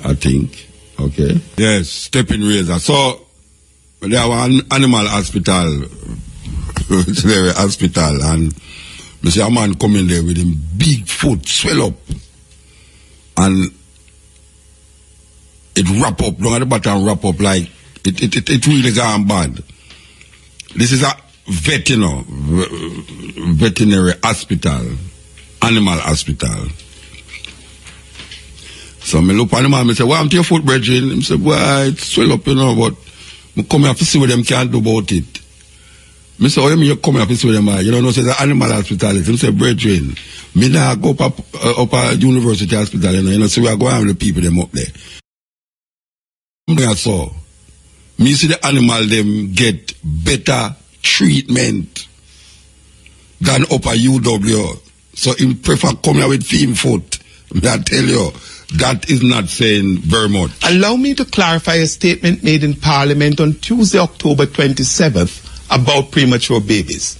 A: I think. Okay. Yes, stepping razor. So, there was an animal hospital, veterinary hospital, and I see a man coming there with him big foot, swell up, and it wrap up, down at the bottom wrap up like, it really gone bad. This is a vet, veterinary hospital, animal hospital. So I look at the man, I say, well, I'm to your foot, brethren. He said, well, it's swell up, but I come here to see what them can do about it. I say, oh, you come here to see what them are. You don't know, it's an animal hospital. He said, brethren, me now go up a university hospital, you know, so we are going with the people them up there. I saw, me see the animal them get better treatment than up a UW. So he prefer come here with film foot. I tell you, that is not saying very much.
E: Allow me to clarify a statement made in Parliament on Tuesday, October 27th about premature babies.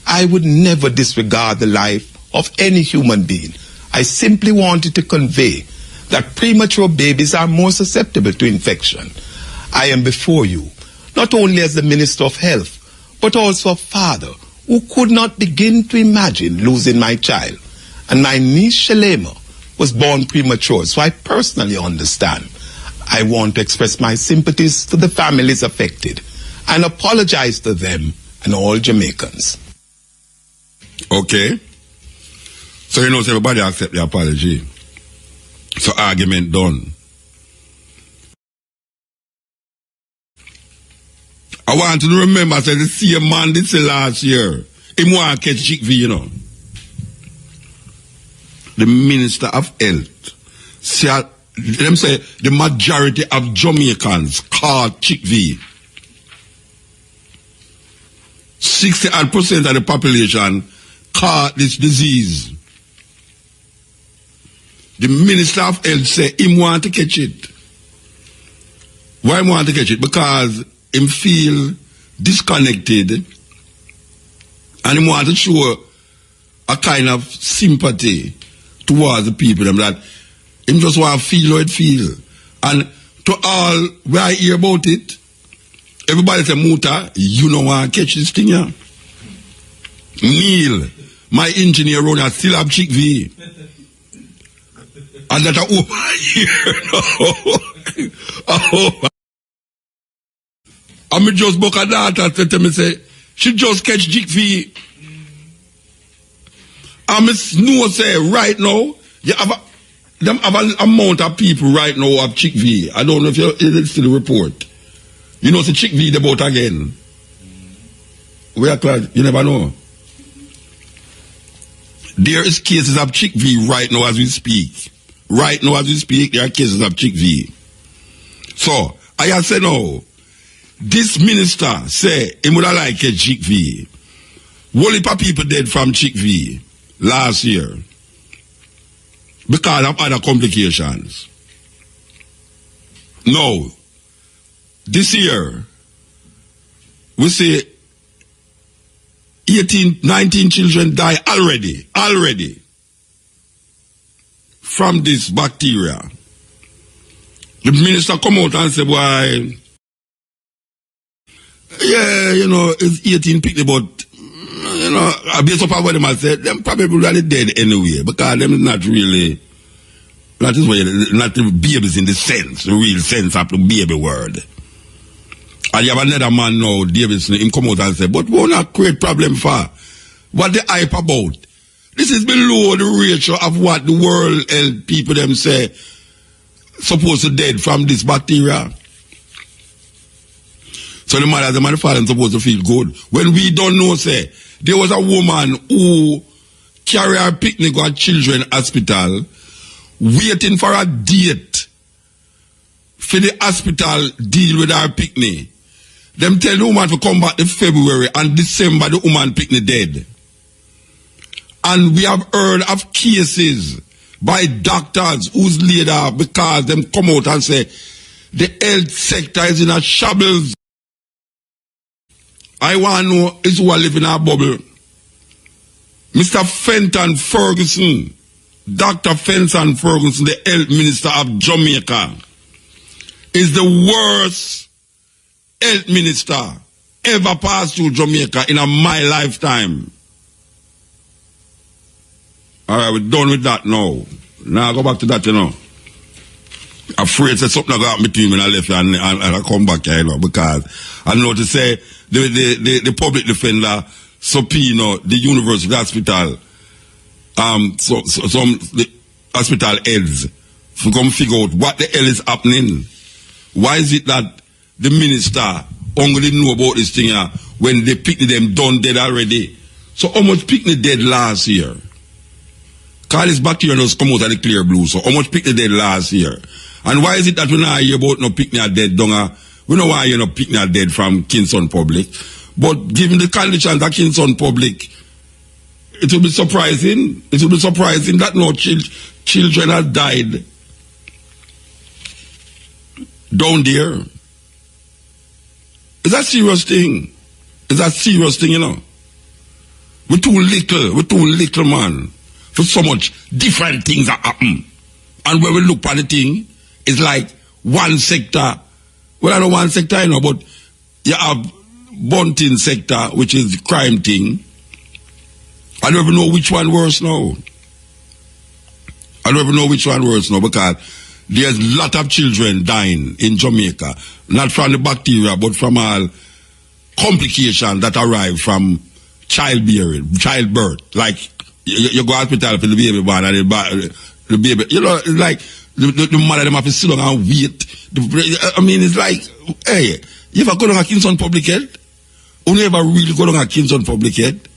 E: I would never disregard the life of any human being. I simply wanted to convey that premature babies are more susceptible to infection. I am before you, not only as the Minister of Health, but also a father who could not begin to imagine losing my child. And my niece Shalema was born premature, so I personally understand. I want to express my sympathies to the families affected and apologize to them and all Jamaicans.
A: Okay. So you know, so everybody accept the apology. So argument done. I want you to remember, I said the same man did say last year, he want to catch Chick V, you know. The Minister of Health said, them say the majority of Jamaicans caught Chick V. 60% of the population caught this disease. The Minister of Health said he want to catch it. Why he want to catch it? Because he feel disconnected and he want to show a kind of sympathy towards the people, them that him just want to feel how it feel. And to all where I hear about it, everybody say, Muta, you don't want to catch this thing here. Neil, my engineer road, I still have Chick V. And that over here, no. I just book a daughter to tell me, say, she just catch Chick V. I know say right now, you have an amount of people right now have Chick V. I don't know if you see the report. You know, say Chick V the boat again. We are glad, you never know. There is cases of Chick V right now as we speak. Right now as we speak, there are cases of Chick V. So, I have said no. This minister say he would have liked a Chick V. Whole heap of people dead from Chick V last year because of other complications. Now, this year, we say 19 children die already from this bacteria. The minister come out and say, boy, yeah, you know, it's 18 people, but, you know, based upon what them have said, them probably already dead anyway, because them not really, not the babies in the sense, the real sense of the baby word. And you have another man now, Davidson, him come out and say, but we will not create problem for what the hype about. This is below the ratio of what the world health people them say supposed to dead from this bacteria. So the mothers and the father supposed to feel good. When we don't know, say, there was a woman who carried her picnic at children hospital, waiting for a date for the hospital deal with her picnic. Them tell the woman to come back in February and December the woman picnic dead. And we have heard of cases by doctors who's laid off because them come out and say the health sector is in a shambles. I want to know is who are living in a bubble. Mr. Fenton Ferguson, Dr. Fenton Ferguson, the health minister of Jamaica, is the worst health minister ever passed through Jamaica in my lifetime. Alright, we're done with that now. Now I go back to that, you know. Afraid that something got between me when I left and I come back here, you know, because I know to say the public defender subpoena the university hospital, some the hospital heads to come figure out what the hell is happening. Why is it that the minister only know about this thing here when they picked them done dead already? So how much picked dead last year? Because this bacteria does come out of the clear blue, so how much picked dead last year? And why is it that we not hear about no picnic dead down? We know why you no picnic dead from Kingston Public. But given the conditions at Kingston Public, it will be surprising. It will be surprising that no children have died down there. It's a serious thing. It's a serious thing, you know. We're too little, man, for so much different things that happen. And when we look at the thing, it's like one sector. Well, I know one sector, you know, but you have bunting sector, which is the crime thing. I don't even know which one worse now. I don't even know which one worse now, because there's a lot of children dying in Jamaica, not from the bacteria, but from all complications that arrive from childbirth. Like, you go to hospital for the baby born, and the baby, you know, it's like, the mother them have to sit down and wait. I mean, it's like, hey, you ever go down to Kingston Public Health? You ever really go down to Kingston Public Health?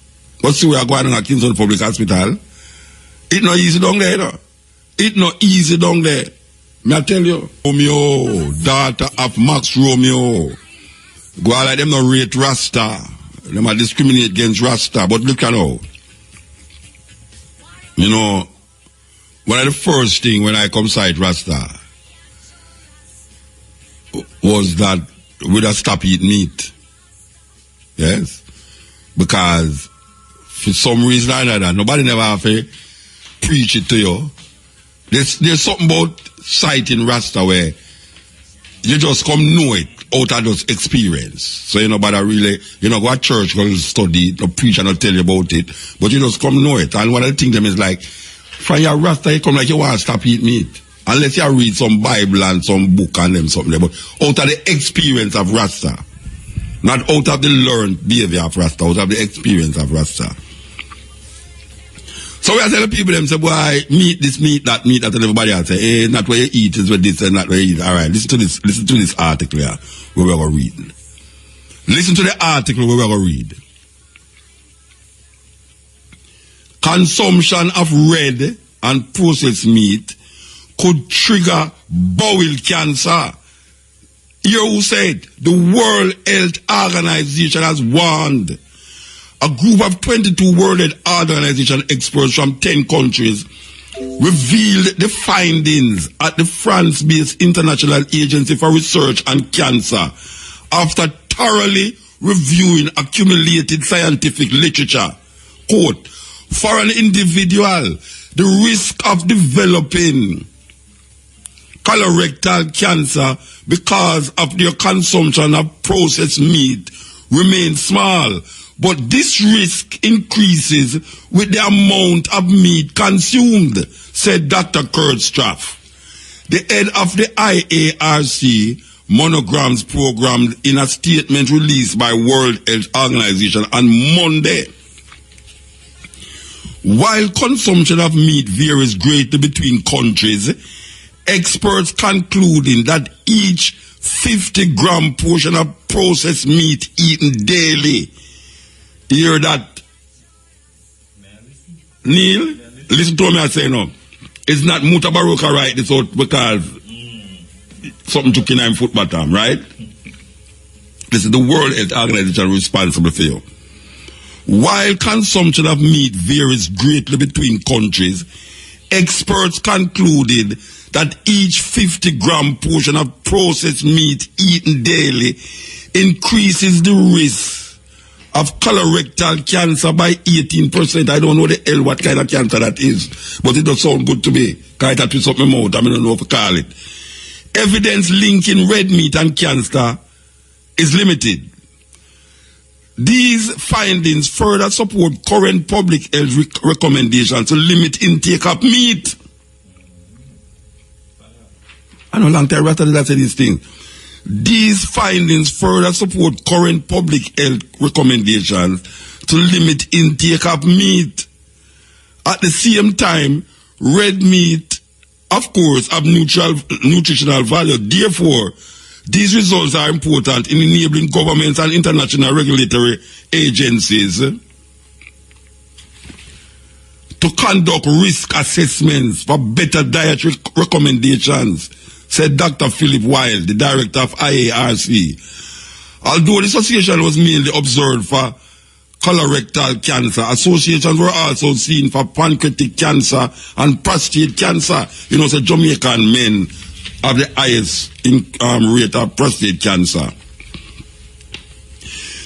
A: But see, we are going down to Kingston Public Hospital. It's not easy down there, you know. It's not easy down there. May I tell you? Romeo, daughter of Max Romeo. Go out like them not rate Rasta. Them are discriminate against Rasta. But look at now. You know, one of the first thing when I come sight Rasta was that we'd have stopped eating meat. Yes? Because for some reason or another, nobody never have to preach it to you. There's something about sighting Rasta where you just come know it out of those experience. So you know, but I really, you know, go to church, go study, no preach and not tell you about it, but you just come know it. And one of the things them is like, from your Rasta, you come like you want to stop eating meat. Unless you read some Bible and some book and them something, but out of the experience of Rasta. Not out of the learned behavior of Rasta, out of the experience of Rasta. So we are telling people them say, boy, meat this, meat that, and everybody else say, hey, not what you eat is what this and not what you eat. Alright, listen to this article here where we're going to read. Listen to the article where we're going to read. Consumption of red and processed meat could trigger bowel cancer. Here who said the World Health Organization has warned. A group of 22 World Health Organization experts from 10 countries revealed the findings at the France-based International Agency for Research on Cancer after thoroughly reviewing accumulated scientific literature. Quote, for an individual, the risk of developing colorectal cancer because of their consumption of processed meat remains small, but this risk increases with the amount of meat consumed, said Dr. Kurt Straff, the head of the IARC Monograms program, in a statement released by World Health Organization on Monday. While consumption of meat varies greatly between countries, experts concluding that each 50-gram portion of processed meat eaten daily, hear that? Neil, listen to me I say no. It's not Mutabaruka right this out because something took in him foot bottom, right? This is the World Health Organization responsible for you. While consumption of meat varies greatly between countries, experts concluded that each 50-gram portion of processed meat eaten daily increases the risk of colorectal cancer by 18%. I don't know the hell what kind of cancer that is, but it does sound good to me. Because it twist up my mouth, I don't know what to call it. Evidence linking red meat and cancer is limited. These findings further support current public health recommendations to limit intake of meat. I know long time after that I said this thing. These findings further support current public health recommendations to limit intake of meat. At the same time, red meat, of course, have nutritional value. Therefore, these results are important in enabling governments and international regulatory agencies to conduct risk assessments for better dietary recommendations, said Dr. Philip Wild, the director of IARC. Although the association was mainly observed for colorectal cancer, associations were also seen for pancreatic cancer and prostate cancer. You know, so Jamaican men have the highest rate of prostate cancer.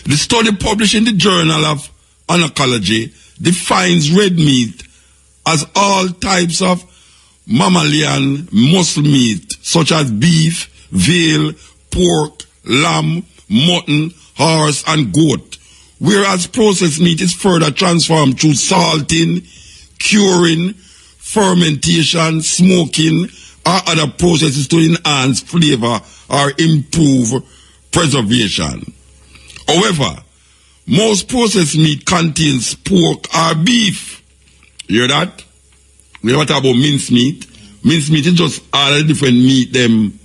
A: The study published in the Journal of Oncology defines red meat as all types of mammalian muscle meat, such as beef, veal, pork, lamb, mutton, horse, and goat, whereas processed meat is further transformed through salting, curing, fermentation, smoking, or other processes to enhance flavor or improve preservation. However, most processed meat contains pork or beef. You hear that? We never talk about minced meat. Minced meat is just all the different meat, them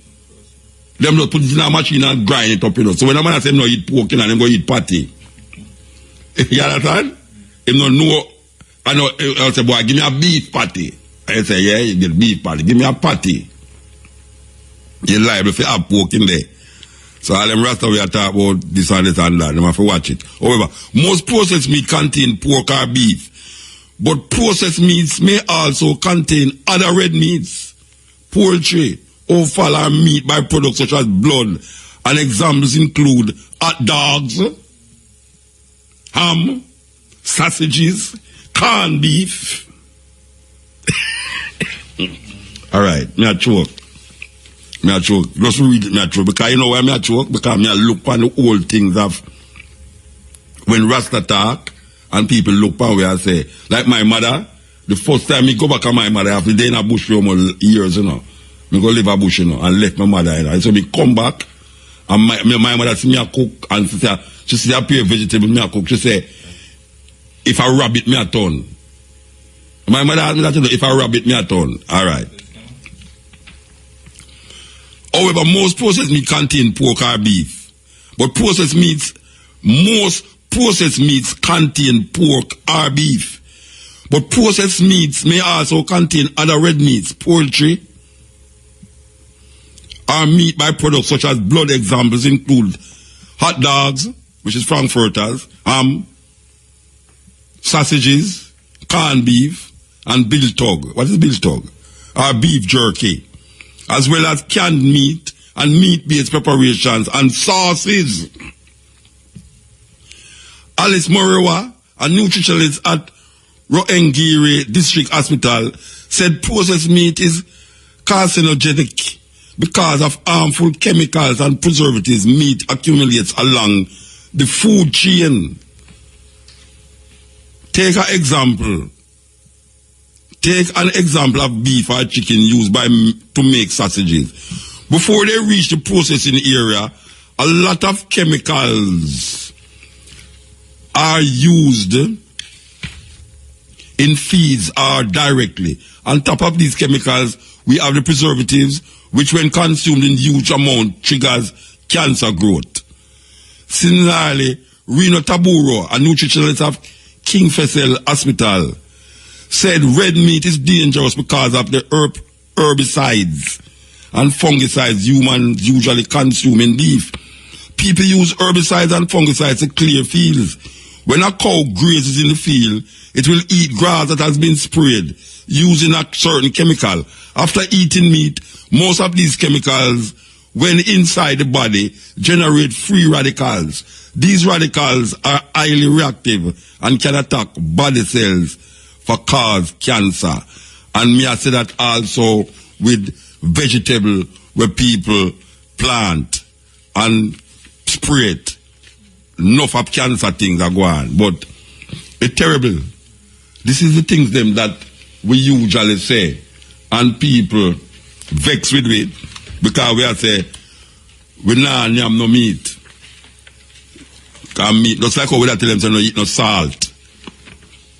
A: just put it in a machine and grind it up, you know. So when a man say no eat pork, you know, them go eat patty. You understand? Him no know, I know, I'll say, boy, give me a beef patty. I say, yeah, you get beef patty. Give me a patty. You're liable to have pork in there. So all them rest of you talk about this and that. Them have to watch it. However, most processed meat contain pork or beef. But processed meats may also contain other red meats, poultry, offal or meat byproducts such as blood. And examples include hot dogs, ham, sausages, corned beef. All right, me a choke. Just read it, me a choke. Because you know why me a choke? Because me a look on the old things of when Rasta talk and people look on where I say, like my mother, the first time me go back to my mother after day in a bush for almost years, you know. Me go live a bush, you know, and left my mother, you know. And so me come back and my mother see me a cook and she say I pay vegetable, me a cook. She say, if I rabbit me a ton. My mother asked me that, you know, if I rabbit me a ton. All right. However, most processed meat contain pork or beef. But most processed meats contain pork or beef. But processed meats may also contain other red meats, poultry, or meat byproducts such as blood. Examples include hot dogs, which is frankfurters, ham, sausages, corned beef, and biltong. What is biltong? Or beef jerky. As well as canned meat and meat-based preparations and sauces. Alice Morewa, a nutritionist at Roengiri District Hospital, said processed meat is carcinogenic because of harmful chemicals and preservatives meat accumulates along the food chain. Take an example. Take an example of beef or chicken used to make sausages. Before they reach the processing area, a lot of chemicals are used in feeds or directly. On top of these chemicals, we have the preservatives, which when consumed in huge amount triggers cancer growth. Similarly, Reno Taburo, a nutritionist of King Faisal Hospital, said red meat is dangerous because of the herbicides and fungicides humans usually consume in beef. People use herbicides and fungicides to clear fields. When a cow grazes in the field, it will eat grass that has been sprayed using a certain chemical. After eating meat, most of these chemicals, when inside the body, generate free radicals. These radicals are highly reactive and can attack body cells for cause cancer. And me I say that also with vegetable where people plant and spray it. Enough of cancer things are going. But it's terrible. This is the things them that we usually say. And people vex with it because we are say we nah yam no meat. Because meat, just like how we tell them say no eat no salt.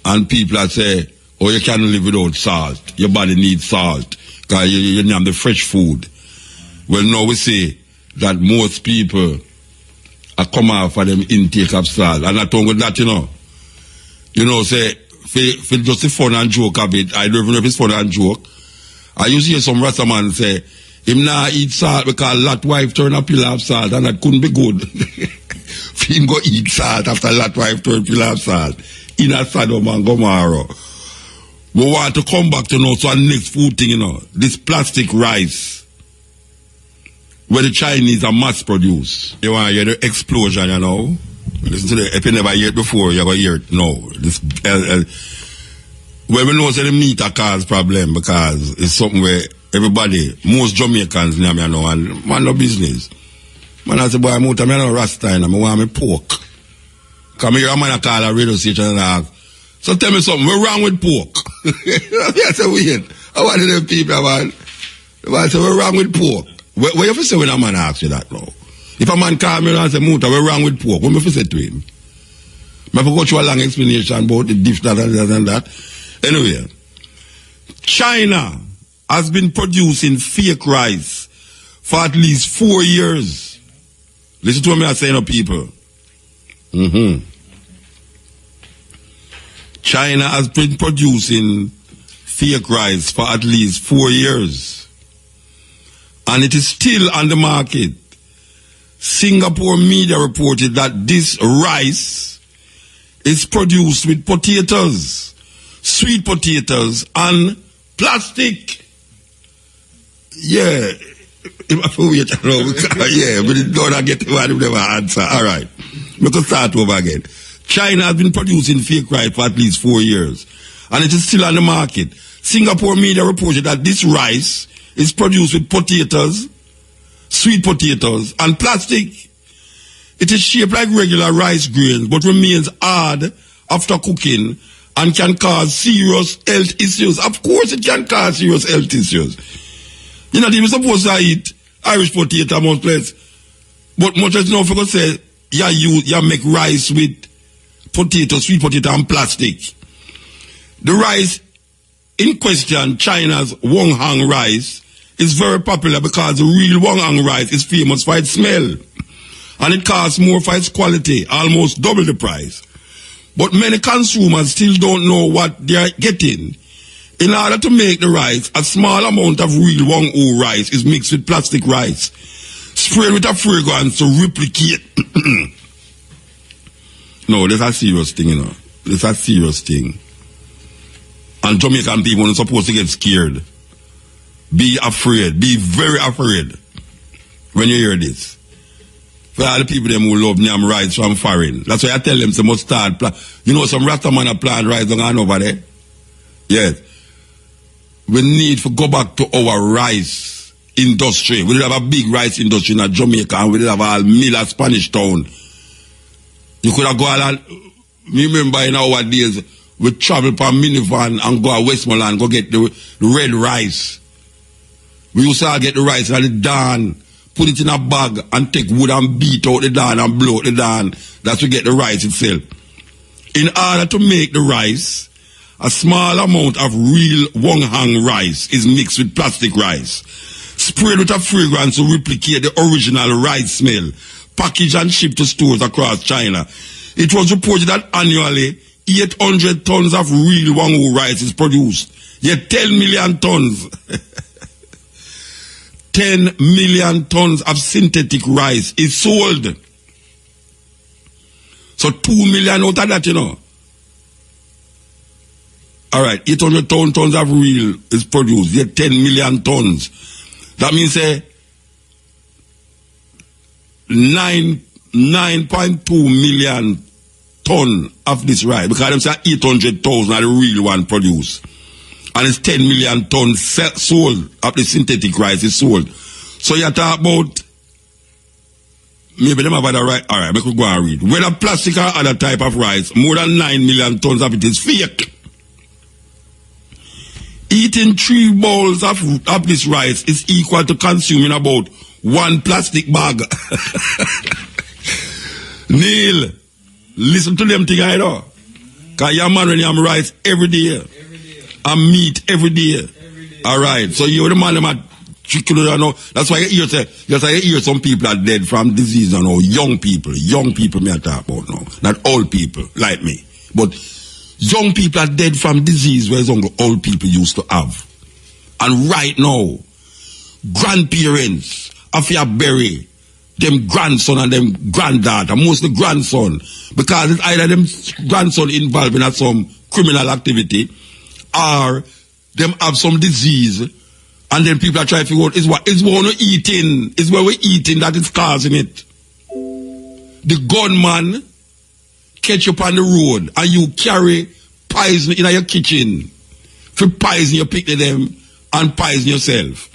A: And people are say, oh, you can't live without salt. Your body needs salt. Because you yam the fresh food. Well, now we say that most people are come out for them intake of salt. And I talk with that, you know, say, for just the fun and joke of it, I don't even know if it's fun and joke. I used to hear some Rasta man say, him nah eat salt because Lot wife turn a pillar of salt and that couldn't be good. For him go eat salt after Lot wife turn pillar of salt. In a Sodom and Gomorrah. We want to come back to now to our next food thing, this plastic rice. Where the Chinese are mass produce. You want to hear the explosion, Listen to the, if you never hear it before, you're going to hear it now. This, well, we know that the meat cause problem because it's something where everybody, most Jamaicans, and man no business. Man, I say, boy, I'm no Rasta, and I want me pork. Come here, a man call a radio station and ask, so tell me something, what's wrong with pork? I said, wait, I want them people, man. I said, what's wrong with pork? What you say when a man asks you that now? If a man call me and say, Muta, what's wrong with pork? What you say to him? I forgot you a long explanation about the diff, that and that. Anyway, China has been producing fake rice for at least 4 years. Listen to what I say, people. China has been producing fake rice for at least 4 years. And it is still on the market. Singapore media reported that this rice is produced with potatoes, sweet potatoes, and plastic. Yeah. Yeah, but don't get the answer. All right. We can start over again. China has been producing fake rice for at least 4 years. And it is still on the market. Singapore media reported that this rice is produced with potatoes, sweet potatoes, and plastic. It is shaped like regular rice grains, but remains hard after cooking and can cause serious health issues. Of course it can cause serious health issues. You're not even supposed to eat Irish potato most places. But much as now, if you say, you make rice with potato, sweet potato, and plastic. The rice in question, China's Wonghang rice, is very popular because the real Wonghang rice is famous for its smell. And it costs more for its quality, almost double the price. But many consumers still don't know what they are getting. In order to make the rice, a small amount of real Wonghang rice is mixed with plastic rice, sprayed with a fragrance to replicate. No, that's a serious thing, That's a serious thing. And Jamaican people are supposed to get scared. Be afraid. Be very afraid when you hear this. For all the people them who love yam rice from foreign. That's why I tell them some must start you know some Rastaman a plant rice on over there. Yes. We need to go back to our rice industry. We have a big rice industry in Jamaica and we have a mill at Spanish Town. You could have gone and remember in our days we travel per minivan and go to Westmoreland go get the red rice. We used to get the rice at the dawn, put it in a bag and take wood and beat out the dawn and blow out the dawn. That's to get the rice itself. In order to make the rice, a small amount of real Wong Hang rice is mixed with plastic rice, sprayed with a fragrance to replicate the original rice smell, packaged and shipped to stores across China. It was reported that annually 800 tons of real Wong Hu rice is produced, yet 10 million tons 10 million tons of synthetic rice is sold. So 2 million out of that, you know. Alright, 800 tons of real is produced, yet 10 million tons. That means 9.2 million ton of this rice. Because them say 800,000 are the real one produced. And it's 10 million tons sold of the synthetic rice is sold. So you talk about maybe them have the right. Alright, we could go and read. Whether plastic or other type of rice, more than 9 million tons of it is fake. Eating 3 bowls of this rice is equal to consuming about 1 plastic bag. Neil, listen to them things I know. Because your man when you have rice every day. And meat every day. Alright, so you're the man that you know. That's why you hear some people are dead from disease, you know. Young people may I talk about now. Not old people like me. But young people are dead from disease where some old people used to have. And right now, grandparents of your bury them grandson and them granddaughter, mostly grandson, because it's either them grandson involved in some criminal activity or them have some disease, and then people are trying to figure out is what we're eating, is where we're eating that is causing it. The gunman catch you up on the road and you carry poison in your kitchen for poison you pick them and poison yourself.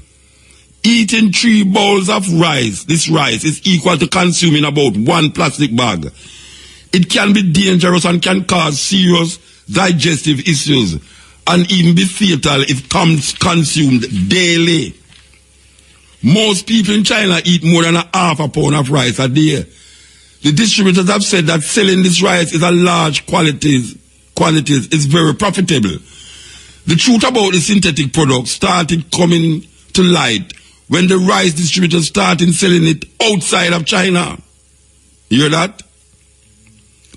A: Eating 3 bowls of rice, this rice is equal to consuming about 1 plastic bag. It can be dangerous and can cause serious digestive issues and even be fatal if consumed daily. Most people in China eat more than half a pound of rice a day. The distributors have said that selling this rice is a large quantities is very profitable. The truth about the synthetic product started coming to light when the rice distributors started selling it outside of China. You hear that?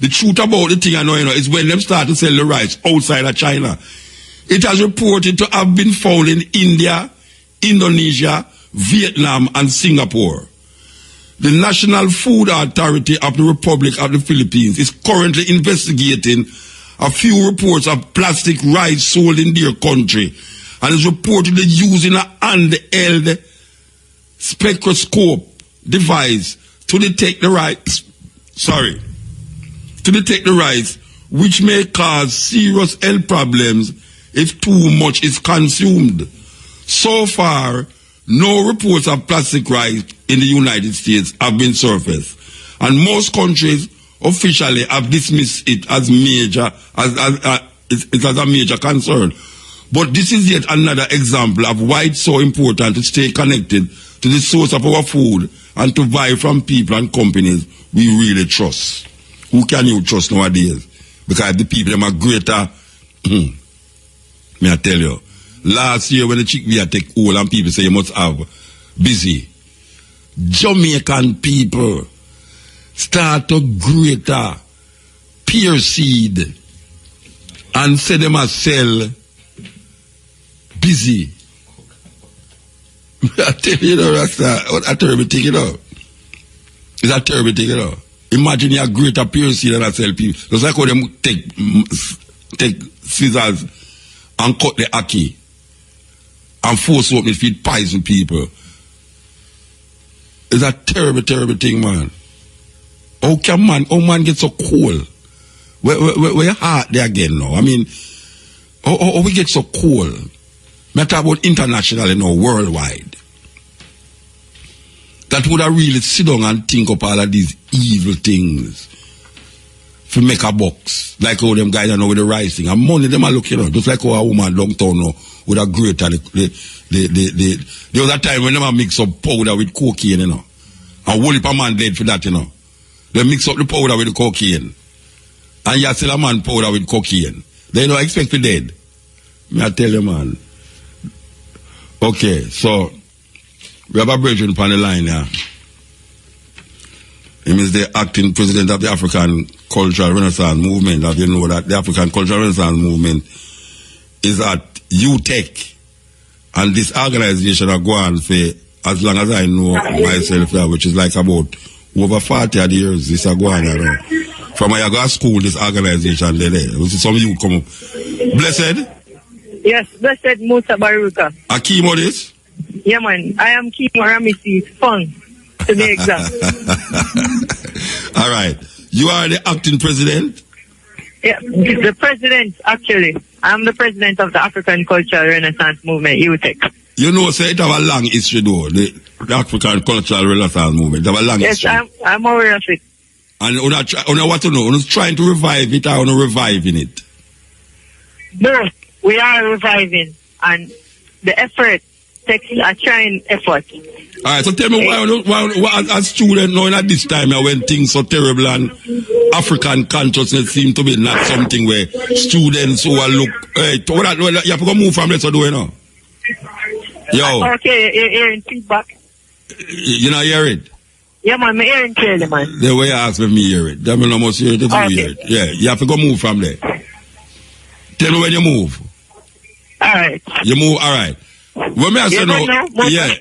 A: The truth about the thing I know, is when them start to sell the rice outside of China. It has reported to have been found in India, Indonesia, Vietnam, and Singapore. The National Food Authority of the Republic of the Philippines is currently investigating a few reports of plastic rice sold in their country and is reportedly using a handheld spectroscope device to detect the rice. To detect the rice, which may cause serious health problems if too much is consumed. So far, no reports of plastic rice in the United States have been surfaced, and most countries officially have dismissed it as a major concern. But this is yet another example of why it's so important to stay connected to the source of our food and to buy from people and companies we really trust. Who can you trust nowadays? Because the people them are greater. May I tell you, last year when the chickpea take hold and people say you must have busy, Jamaican people start to greater pear seed and say them a sell busy. I tell you, that's a terrible thing, It's a terrible thing, Imagine you greater pear seed and I sell people. It's like how them take scissors and cut the ackee and force open it, feed poison people. It's a terrible, terrible thing, man. How man get so cool? Where your heart there again now? I mean, how we get so cool? I talk about internationally now, worldwide. That would have really sit down and think up all of these evil things to make a box. Like how them guys are now with the rice thing. And money them are looking, just like how a woman downtown now with a grater. There was a time when them mix up powder with cocaine, And whole heap of man dead for that, They mix up the powder with the cocaine. And you sell a man powder with cocaine. They don't expect to dead. I tell you, man. Okay, so we have a brethren on the line here. He is the acting president of the African Cultural Renaissance Movement. As you know that the African Cultural Renaissance Movement is at UTEC. And this organization are going for, as long as I know myself, which is like about over 40 years, this is going around. From I go to school, this organization, which is some you come up. Blessed?
F: Yes, Blessed Musa Baruka.
A: A chemo this?
F: Yeah, man. I am chemo Ramisi. Fun, to be exact.
A: All right. You are the acting president?
F: Yeah, the president, actually. I'm the president of the African Cultural Renaissance Movement, UTEC.
A: You know, say it have a long history, though, the African Cultural Renaissance Movement. It have a long history.
F: Yes, I'm aware of it.
A: And you know what to know? You're trying to revive it or you're reviving it?
F: Both. We are reviving, and the effort takes a trying effort.
A: All right, so tell me why as student now at this time when things so terrible and African consciousness seem to be not something where students who are look, hey, you have to go move from this or do you know? Yo.
F: Okay, you're hearing feedback.
A: You not hear it?
F: Yeah, man, I'm hearing clearly, man.
A: The way you ask me hear it. That means I must hear it, you hear it. Yeah, you have to go move from there. Tell me when you move.
F: All right.
A: You move, all right. When me I say no,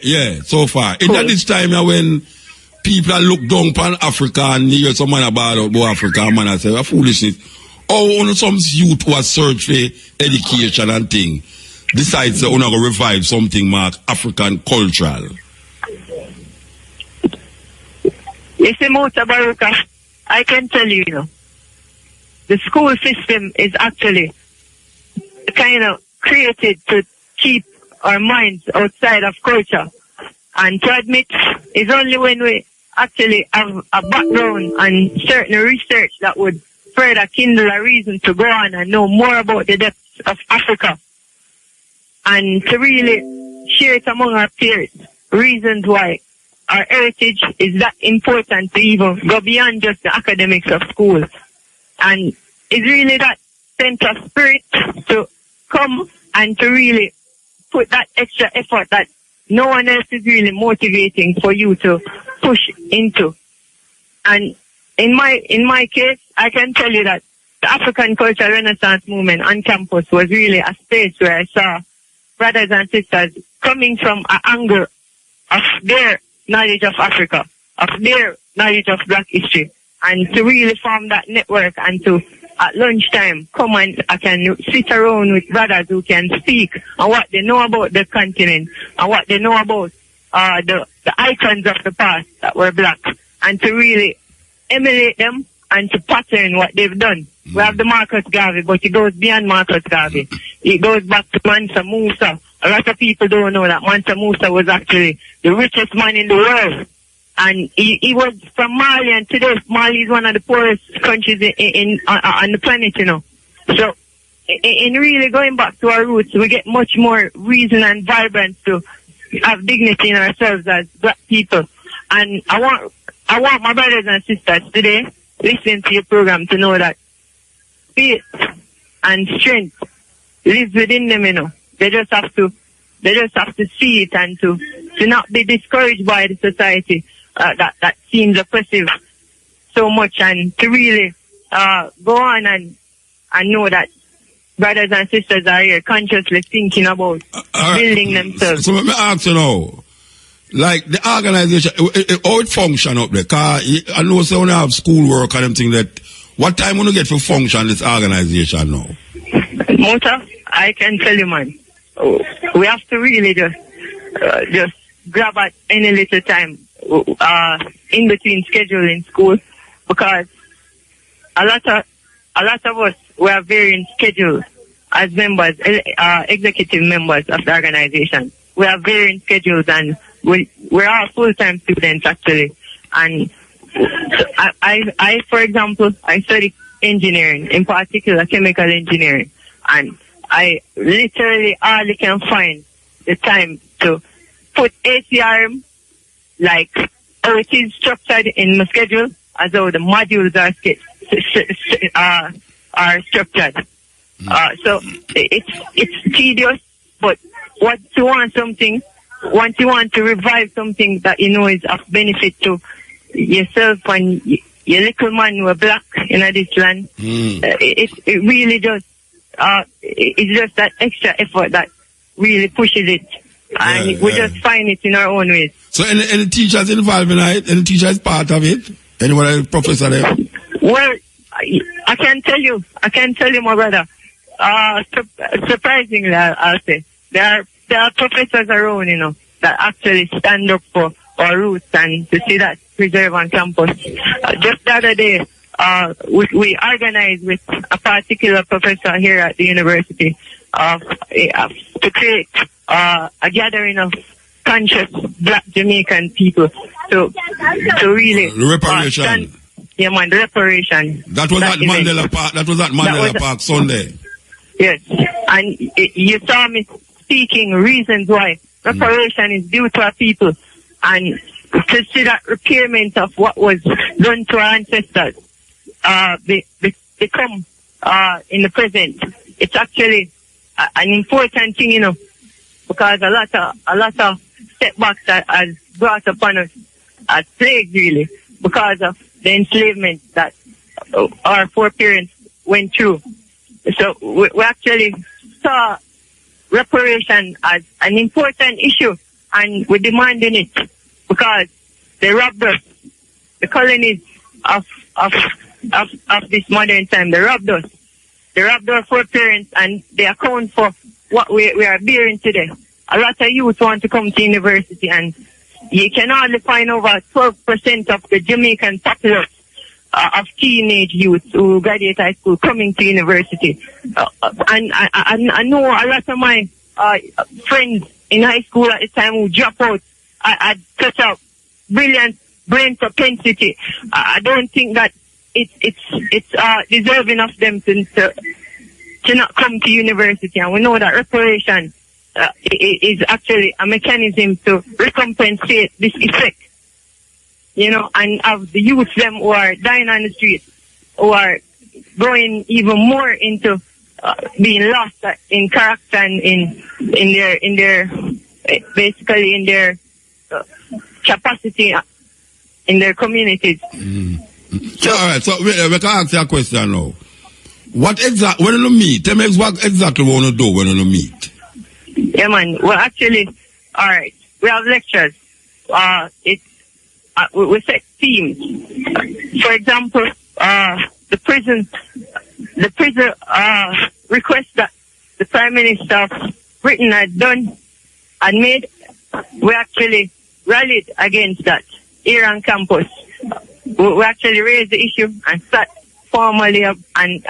A: yeah, so far. Cool. In this time when people look down upon Africa and hear someone about Africa, man, I say, a foolishness. Oh, some youth who are search for education and thing decides to revive something marked African cultural.
F: Listen, Mota Baruka, I can tell you, the school system is actually kind of created to keep our minds outside of culture. And to admit, it's only when we actually have a background and certain research that would further kindle a reason to go on and know more about the depths of Africa. And to really share it among our peers, reasons why our heritage is that important to even go beyond just the academics of school. And it's really that sense of spirit to come and to really put that extra effort that no one else is really motivating for you to push into. And in my case, I can tell you that the African Cultural Renaissance Movement on campus was really a space where I saw brothers and sisters coming from an angle of their knowledge of Africa, of their knowledge of Black history, and to really form that network and to, at lunchtime, come and I can sit around with brothers who can speak on what they know about the continent and what they know about the icons of the past that were Black, and to really emulate them and to pattern what they've done. We have the Marcus Garvey, but it goes beyond Marcus Garvey. It goes back to Mansa Musa. A lot of people don't know that Mansa Musa was actually the richest man in the world. And he was from Mali, and today Mali is one of the poorest countries on the planet, So, in really going back to our roots, we get much more reason and vibrance to have dignity in ourselves as Black people. And I want my brothers and sisters today listening to your program to know that faith and strength lives within them, They just have to see it and to not be discouraged by the society that seems oppressive so much, and to really go on and know that brothers and sisters are here consciously thinking about building themselves.
A: So let me ask you now, like the organization, how it function up there? Cause I know so when I have schoolwork and them thing that, what time when you get to function this organization now?
F: Mota, I can tell you, man. We have to really just grab at any little time in between scheduling school because a lot of us, we have varying schedules as members, executive members of the organization. We have varying schedules, and we're all full-time students actually. And I, for example, I study engineering, in particular chemical engineering, and I literally hardly can find the time to put ACRM like how it is structured in my schedule, as though the modules are structured. So it's tedious, but once you want to revive something that you know is of benefit to yourself and your little man who are black in this land, it really just it's just that extra effort that really pushes it, and we just find it in our own ways.
A: So any teachers involved in it? Any teacher is part of it? Anyone professor there?
F: Well, I can tell you, my brother. Surprisingly, I'll say there are professors around, that actually stand up for our roots and to see that preserve on campus. Just the other day, we organized with a particular professor here at the university to create a gathering of conscious black Jamaican people to really
A: reparation.
F: The reparation.
A: That was at Mandela Park. That was at Mandela Park Sunday.
F: Yes, and you saw me speaking reasons why reparation is due to our people, and to see that repairment of what was done to our ancestors become in the present. It's actually an important thing, because a lot of setbacks has brought upon us as plagues, really, because of the enslavement that our foreparents went through. So we actually saw reparation as an important issue, and we're demanding it because they robbed us, the colonies of this modern time. They robbed us. They robbed our foreparents, and they account for what we are bearing today. A lot of youth want to come to university, and you can hardly find over 12% of the Jamaican populace of teenage youth who graduate high school coming to university. And I know a lot of my friends in high school at the time who drop out at such a brilliant brain propensity. I don't think that it's deserving of them to not come to university. And we know that reparation is actually a mechanism to recompensate this effect. And of the youth them who are dying on the street, who are going even more into being lost in character and in their basically in their capacity in their communities.
A: So, all right, so we can ask you a question now. What exactly, when you meet, tell me what exactly we want to do when you meet?
F: Yeah, man. Well, actually, all right, we have lectures. We set themes. For example, the prison request that the Prime Minister of Britain had done and made, we actually rallied against that here on campus. We actually raised the issue and sat formally up and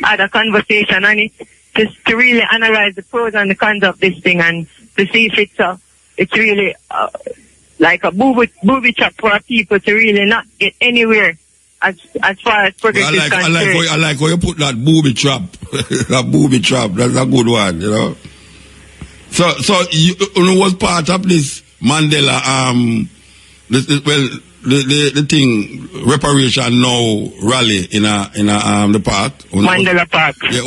F: had a conversation on it to really analyze the pros and the cons of this thing, and to see if it's really like a booby trap for our people to really not get anywhere as far as progress is concerned.
A: I like how you put that booby trap. That booby trap, that's a good one, So you was part of this Mandela, the thing, reparation now rally in the park.
F: Mandela Park.
A: Yeah,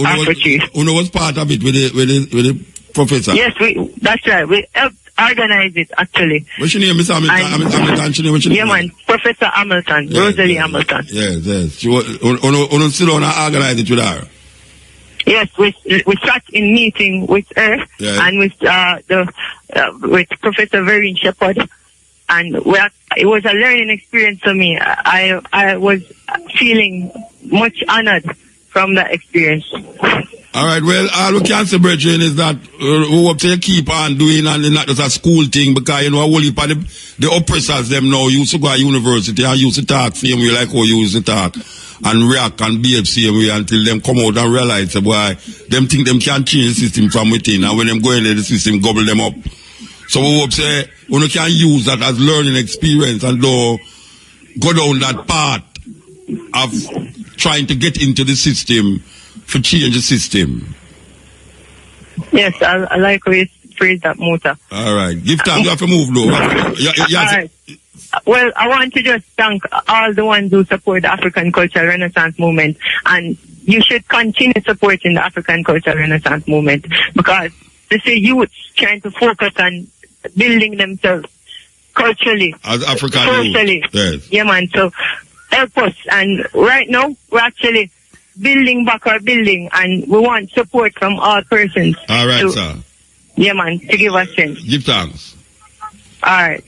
A: Uno was part of it with the professor.
F: Yes, that's right. We helped organize it actually.
A: What's your name, Miss Hamilton?
F: Yeah, man, Professor Hamilton, Rosalie Hamilton.
A: Yes. Uno sit down and organize it with her.
F: Yes, we sat in meeting with her and with with Professor Vereen Shepherd, and it was a learning experience for me. I was feeling much honored from that experience.
A: All right, well, all we can say, brethren, is that we hope to keep on doing, and not just a school thing, because, you know, a whole heap of the oppressors, them now, used to go to university and used to talk same way like how you used to talk, and react and behave same way until them come out and realize, boy, them think them can change the system from within, and when them go in there, the system gobble them up. So we hope, say, we can use that as learning experience and go down that path of trying to get into the system, for change the system.
F: Yes, I like how you phrase that, Muta.
A: All right. Give time. You have to move, though.
F: All right. Well, I want to just thank all the ones who support the African Cultural Renaissance Movement. And you should continue supporting the African Cultural Renaissance Movement, because this is youth trying to focus on building themselves culturally.
A: As African
F: socially.
A: youth. Yes.
F: Yeah, man. So help us. And right now, we're actually building back our building, and we want support from all persons.
A: All right, sir.
F: Yeah, man, to give us strength.
A: Give thanks.
F: All right.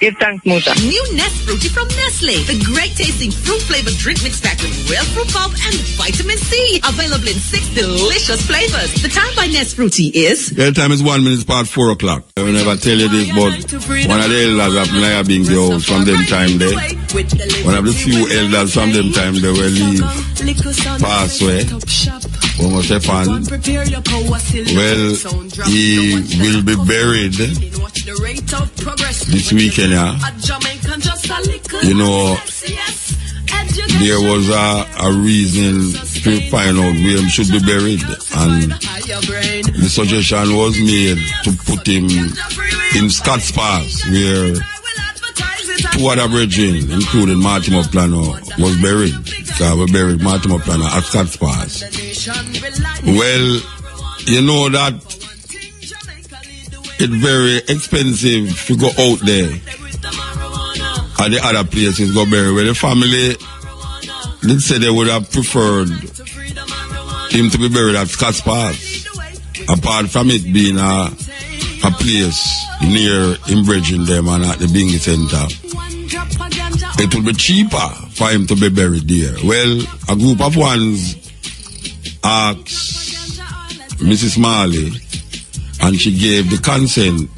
F: Give thanks, Muta.
G: New Nest Fruity from Nestle. The great tasting fruit flavored drink mix packed with real fruit pulp and vitamin C. Available in 6 delicious flavors. The time by Nest Fruity is...
A: The time is 1 minute past 4 o'clock. I will never tell you this, but one of the elders of Naya being the house from them time there. One of the few elders from them time they will leave, pass away. Almost a fan. Well, he will be buried this weekend, yeah. You know, there was a reason to find out where he should be buried, and the suggestion was made to put him in Scott's Pass, where two other brethren, including Martin Plano, was buried. So we buried Martin Plano at Scott's Pass. Well, you know that it's very expensive to go out there at the other places go bury. Well, the family did say they would have preferred him to be buried at Scott's Pass, apart from it being a place near in them and at the Bingy Center. It would be cheaper for him to be buried there. Well, a group of ones asked Mrs. Marley, and she gave the consent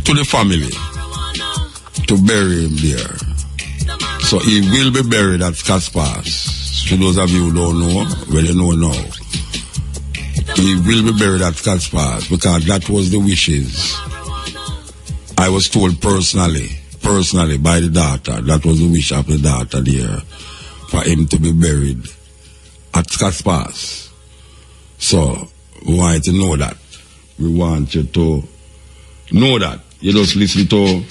A: to the family to bury him there. So he will be buried at Scott's Pass. For those of you who don't know, well, you know now. He will be buried at Scott's Pass because that was the wishes. I was told personally by the daughter, that was the wish of the daughter there, for him to be buried at Scott's Pass. So, we want you to know that. We want you to know that. You just listen to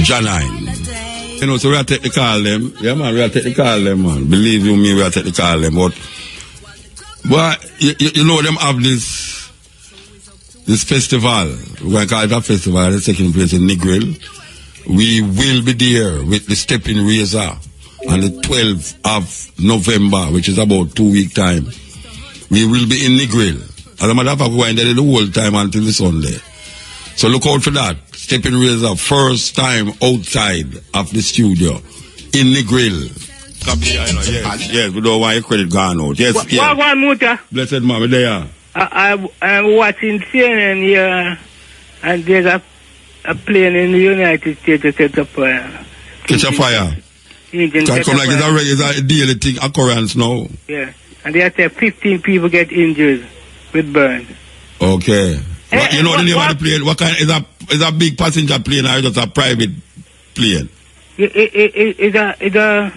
A: Janine. You know, so we are taking the call them. Yeah, man, we are taking the call them, man. Believe you me, we are taking the call them. But you know, them have this festival. We're going to call it a festival. It's taking place in Negril. We will be there with the Stepping Razor on the 12th of November, which is about 2 weeks time. We will be in Negril. As a matter of fact, we're going there the whole time until the Sunday. So look out for that. Stepping Razor, first time outside of the studio in Negril. Yes, we don't want your credit gone out. Yes, yes.
H: One Muta.
A: Blessed mama, there.
H: I'm watching CNN here, and there's a plane in the United States that set up
A: catch a fire. Can come like it's a daily thing, occurrence now.
H: Yeah, and they say 15 people get injured with burns.
A: Okay. You know the name of the plane? What kind is a big passenger plane or just a private plane?
H: It's a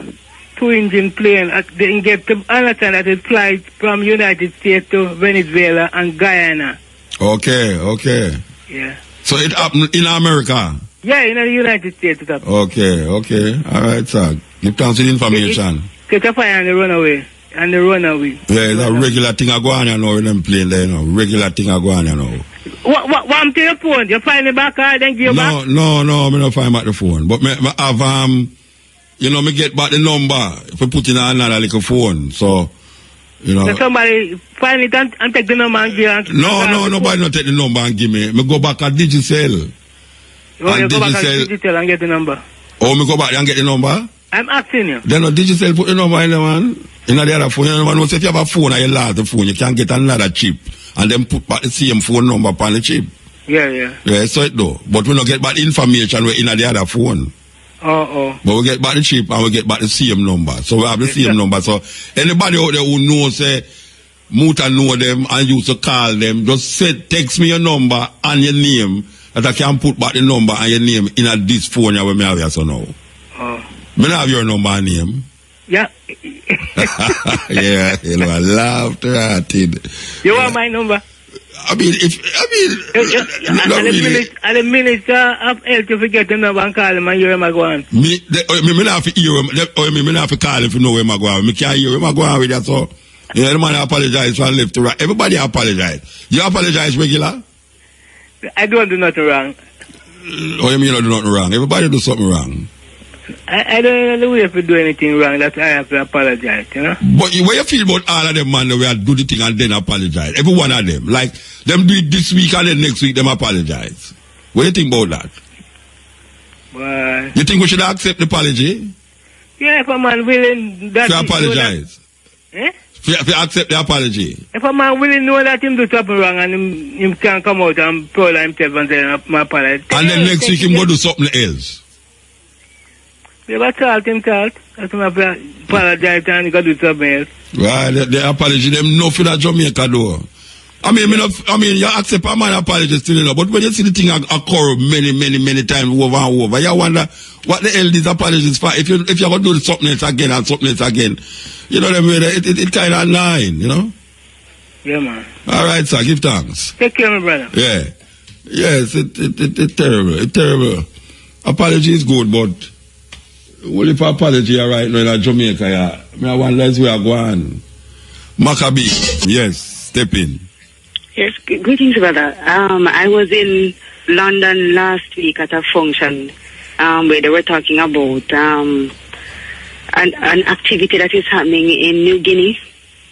H: 2-engine plane. They get to understand that it flies from United States to Venezuela and Guyana.
A: Okay.
H: Yeah.
A: So it happened in America?
H: Yeah, in the United States it happened.
A: Okay. All right, sir. Give thanks to the information.
H: Catch a fire and they run away. Yeah,
A: it's a regular thing I go on now in them plane there, you know. Regular thing I go on now.
H: What I'm to your phone? You find the back or then give back?
A: No, I don't find back the phone. But I have, you know, me get back the number if I put in another little phone. So, you know.
H: So somebody find it and take the number and give it?
A: No, nobody not take the number and give me. Me go back at Digicel.
H: Oh, you go back at Digicel and get the number?
A: Oh, me go back and get the number?
H: I'm asking you.
A: Then Digicel put the number in there, man. In the other phone, you know, if you have a phone and you lost the phone, you can get another chip and then put back the same phone number upon the chip.
H: Yeah.
A: Yeah, so it do. But we don't get back information we're in the other phone.
H: But
A: we get back the chip and we get back the same number. So we have the same number. So anybody out there who knows, say, Muta know them and used to call them, just say, text me your number and your name, that I can put back the number and your name in a this phone where me have here so now. Me have your number and name.
H: Yeah.
A: Yeah, you know, I love that.
H: You want my number?
A: And
H: the minister of health, you forget the number and call him and hear him going.
A: Me not have to hear him, me not have to call him to know where I'm going. Me can't hear him going with that, so. Yeah, the man apologize from left to right. Everybody apologize. You apologize regular?
H: I don't do nothing wrong.
A: Oh, you mean I do nothing wrong? Everybody do something wrong.
H: I don't know if you do anything wrong that I have to apologize, you know?
A: But what you feel about all of them, man, where do the thing and then apologize? Every one of them. Like, them do it this week and then next week, them apologize. What do you think about that?
H: Well,
A: you think we should accept the apology?
H: Yeah, if a man willing...
A: To apologize?
H: Eh?
A: If you accept the apology.
H: If a man really know that him do something wrong and him can come out and proud of himself and say, my apology.
A: And then next week him go do something else.
H: Yeah, but him thought. That's him apologize and he go do something else.
A: Right, the apology, them no for that Jamaica though. I mean, you accept a man apology still, you know, but when you see the thing occur many times over and over, you wonder what the hell these apologies for. If you're going to do something else again and something else again, you know what I mean? It kind of annoying, you know?
H: Yeah, man.
A: All right, sir, give thanks.
H: Take care, my brother.
A: Yeah. Yes, it's terrible. It's terrible. Apology is good, but only for apology right now in Jamaica, yeah. I wonder where we are going. Maccabee, yes, step in.
I: Yes, greetings, brother. I was in London last week at a function where they were talking about an activity that is happening in New Guinea,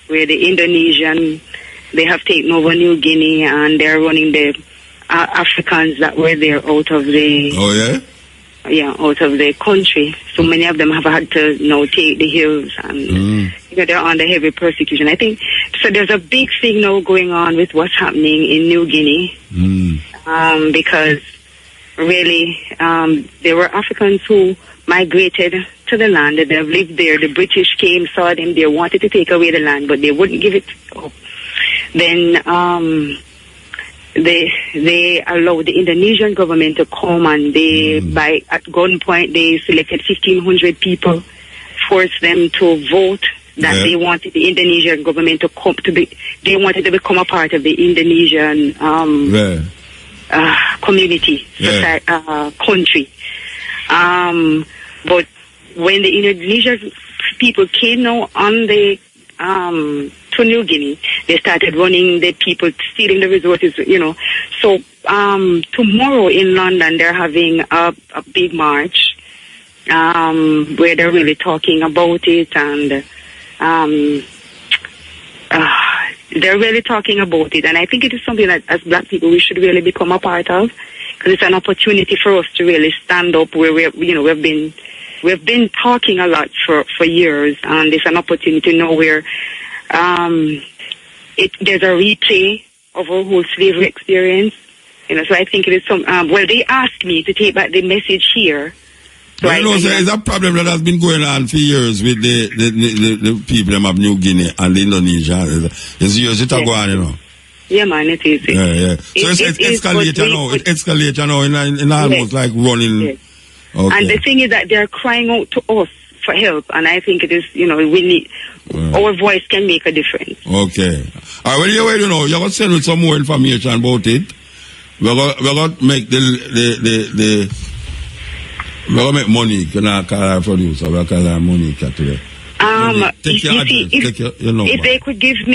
I: where the Indonesian, they have taken over New Guinea and they're running the Africans that were there out of the...
A: Oh, yeah?
I: Yeah, out of the country. So many of them have had to now take the hills and you know, they're under heavy persecution. I think so. There's a big thing now going on with what's happening in New Guinea because really there were Africans who migrated to the land. They've lived there. The British came, saw them. They wanted to take away the land, but they wouldn't give it up. Then they allowed the Indonesian government to come and at gunpoint they selected 1,500 people, forced them to vote that they wanted the Indonesian government to come they wanted to become a part of the Indonesian community, country. But when the Indonesian people came now on the to New Guinea, they started running the people, stealing the resources, you know. So tomorrow in London, they're having a big march where they're really talking about it, and they're really talking about it. And I think it is something that as black people we should really become a part of, because it's an opportunity for us to really stand up where we've been talking a lot for years, and it's an opportunity to know where there's a replay of our whole slavery experience. You know, so I think it is some. Well, they asked me to take back the message here. So
A: it's a problem that has been going on for years with the people of New Guinea and Indonesia. It's years it going on, you know.
I: Yeah, man, it is.
A: Yeah. So it's escalating now. It escalates now in almost like running.
I: Yes. Okay. And the thing is that they're crying out to us for help, and I think it is, you know, we need our voice can make a difference.
A: Okay. All right, well, you're going to send me some more information about it. We're going to make we're going to make money. Can I call our producer? We'll call our money today.
I: If they could give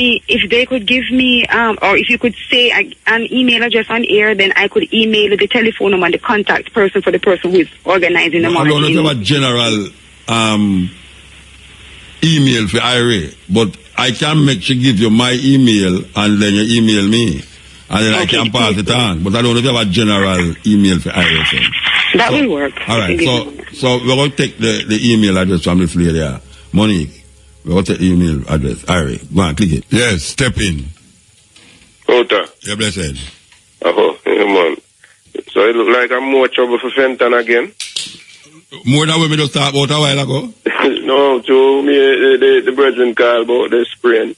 I: me, or if you could say an email address on air, then I could email the telephone number and the contact person for the person who is organizing the market.
A: I don't know if a general email for IRA, but I can make sure give you my email and then you email me, and then I can pass it on. But I don't know if you have a general email for IRA.
I: That will work.
A: All right, so we're going to take the email address from this lady, Monique. What's the email address? Alright, go on, click it. Yes, step in.
J: Outa.
A: You're blessed.
J: Oh, yeah, man. So it look like I'm more trouble for Fenton again.
A: More than when we just talked about a while ago?
J: No, to me, the brethren call about the sprain.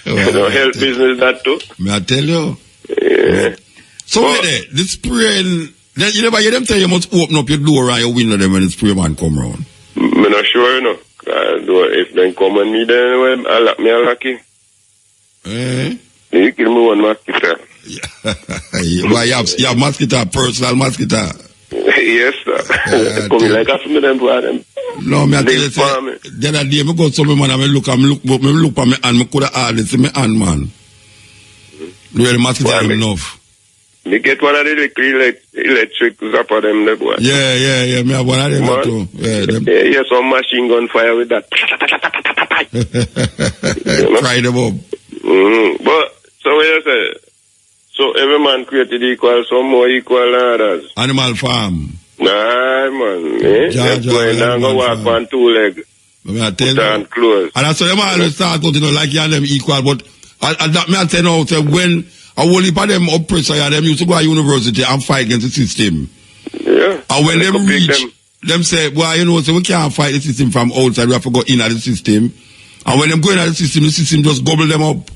J: Health business that too.
A: May I tell you?
J: Yeah.
A: So wait there, the spraying, you never hear them tell you must open up your door and your window then when the spray man come round.
J: I'm not sure, you know. If they come on me, then I'll lock me a lucky.
A: Eh?
J: You kill me one mosquito.
A: Why you have mosquito, personal mosquito?
J: Yes, sir. Come like us me them for them.
A: No, me I tell you, the other day, I go to some man and I look at me and I could have added to my hand, man. The mosquito are enough.
J: Me get one of the electric zapper them, the boy.
A: Yeah, me have one of them too.
J: Yeah, some machine gun fire with that.
A: Try them up.
J: But, so what you say? So every man created equal, some more equal than others.
A: Animal farm.
J: Nah, man. Going down, go walk on two legs.
A: I tell you.
J: Close.
A: And that's why them always start going, like you and them equal, but that me I tell you now, say when a whole heap of them oppressors, them used to go to university and fight against the system.
J: Yeah.
A: And when them reach, them say, well, you know, so we can't fight the system from outside, we have to go in at the system. And when them go in at the system just gobble them up.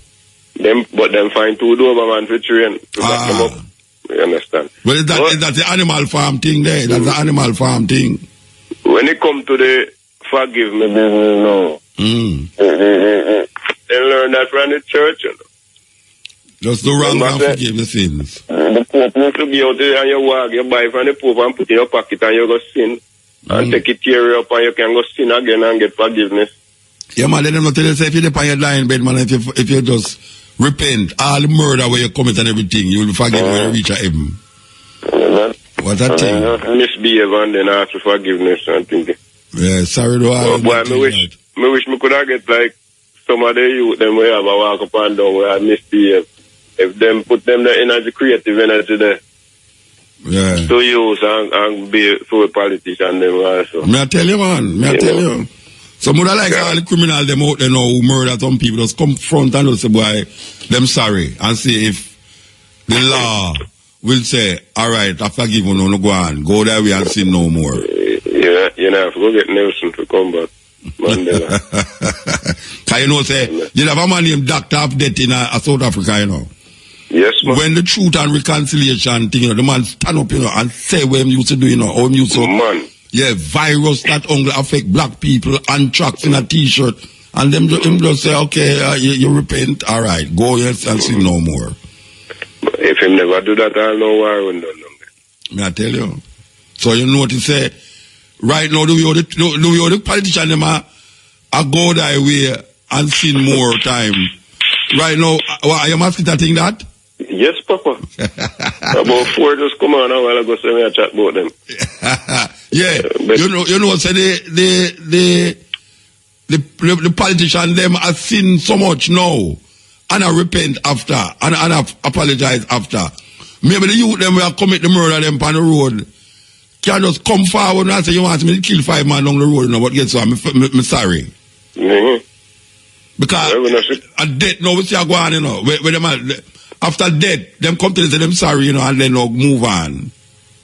J: But them find two Doberman for train to back them up. You understand?
A: Well, that's the animal farm thing there. That's the animal farm thing.
J: When it come to the forgive me business now, they learn that from the church, you know.
A: Just do wrong and forgive the sins.
J: The Pope used to be out there and you walk, you buy from the Pope and put in your pocket and you go sin. And take it tear you up and you can go sin again and get forgiveness. Yeah, man, let them not tell you, say, if you're on your dying bed, man, if you just repent, all the murder where you commit and everything, you will be forgiven when you reach heaven. What's that thing? Misbehave and then ask for forgiveness and thing. Yeah, sorry though. Boy, me wish me could have get like some of the youth, them where have a walk up and down where I misbehave. If them put them the energy, creative energy there. Yeah. To use and be for a politician them also. May I tell you, man, I tell you. Some would like all the criminals them out there now who murder some people just come front and just say, boy, them sorry, and see if the law will say, all right, I forgive you, no go on, go that way and sin no more. Yeah, you know, go get Nelson to come back. Mandela. Can you know, say, you have a man named Doctor of Death in South Africa, you know. Yes, man. When the truth and reconciliation thing, you know, the man stand up, you know, and say what he used to do, you know, how he used to. Man. Yeah, virus that only affect black people, anthrax in a t-shirt, and them just say, okay, you repent, all right, go yes and sin no more. If him never do that, I'll know why I won't do that. May I tell you? So you know what he say? Right now, do we the politician them a go that way and sin more time? Right now, are you asking that thing that? Yes, Papa. About 4 just come on a while ago, so I chat about them. Yeah, you know, say the politician them have sinned so much now, and I repent after, and I apologize after. Maybe the youth them will commit the murder them on the road can just come forward and say you want me to kill 5 men down the road, you know, but guess what? I'm sorry. Because at death now we see a go on, you know, where them after death, them come to them say them sorry, you know, and then move on.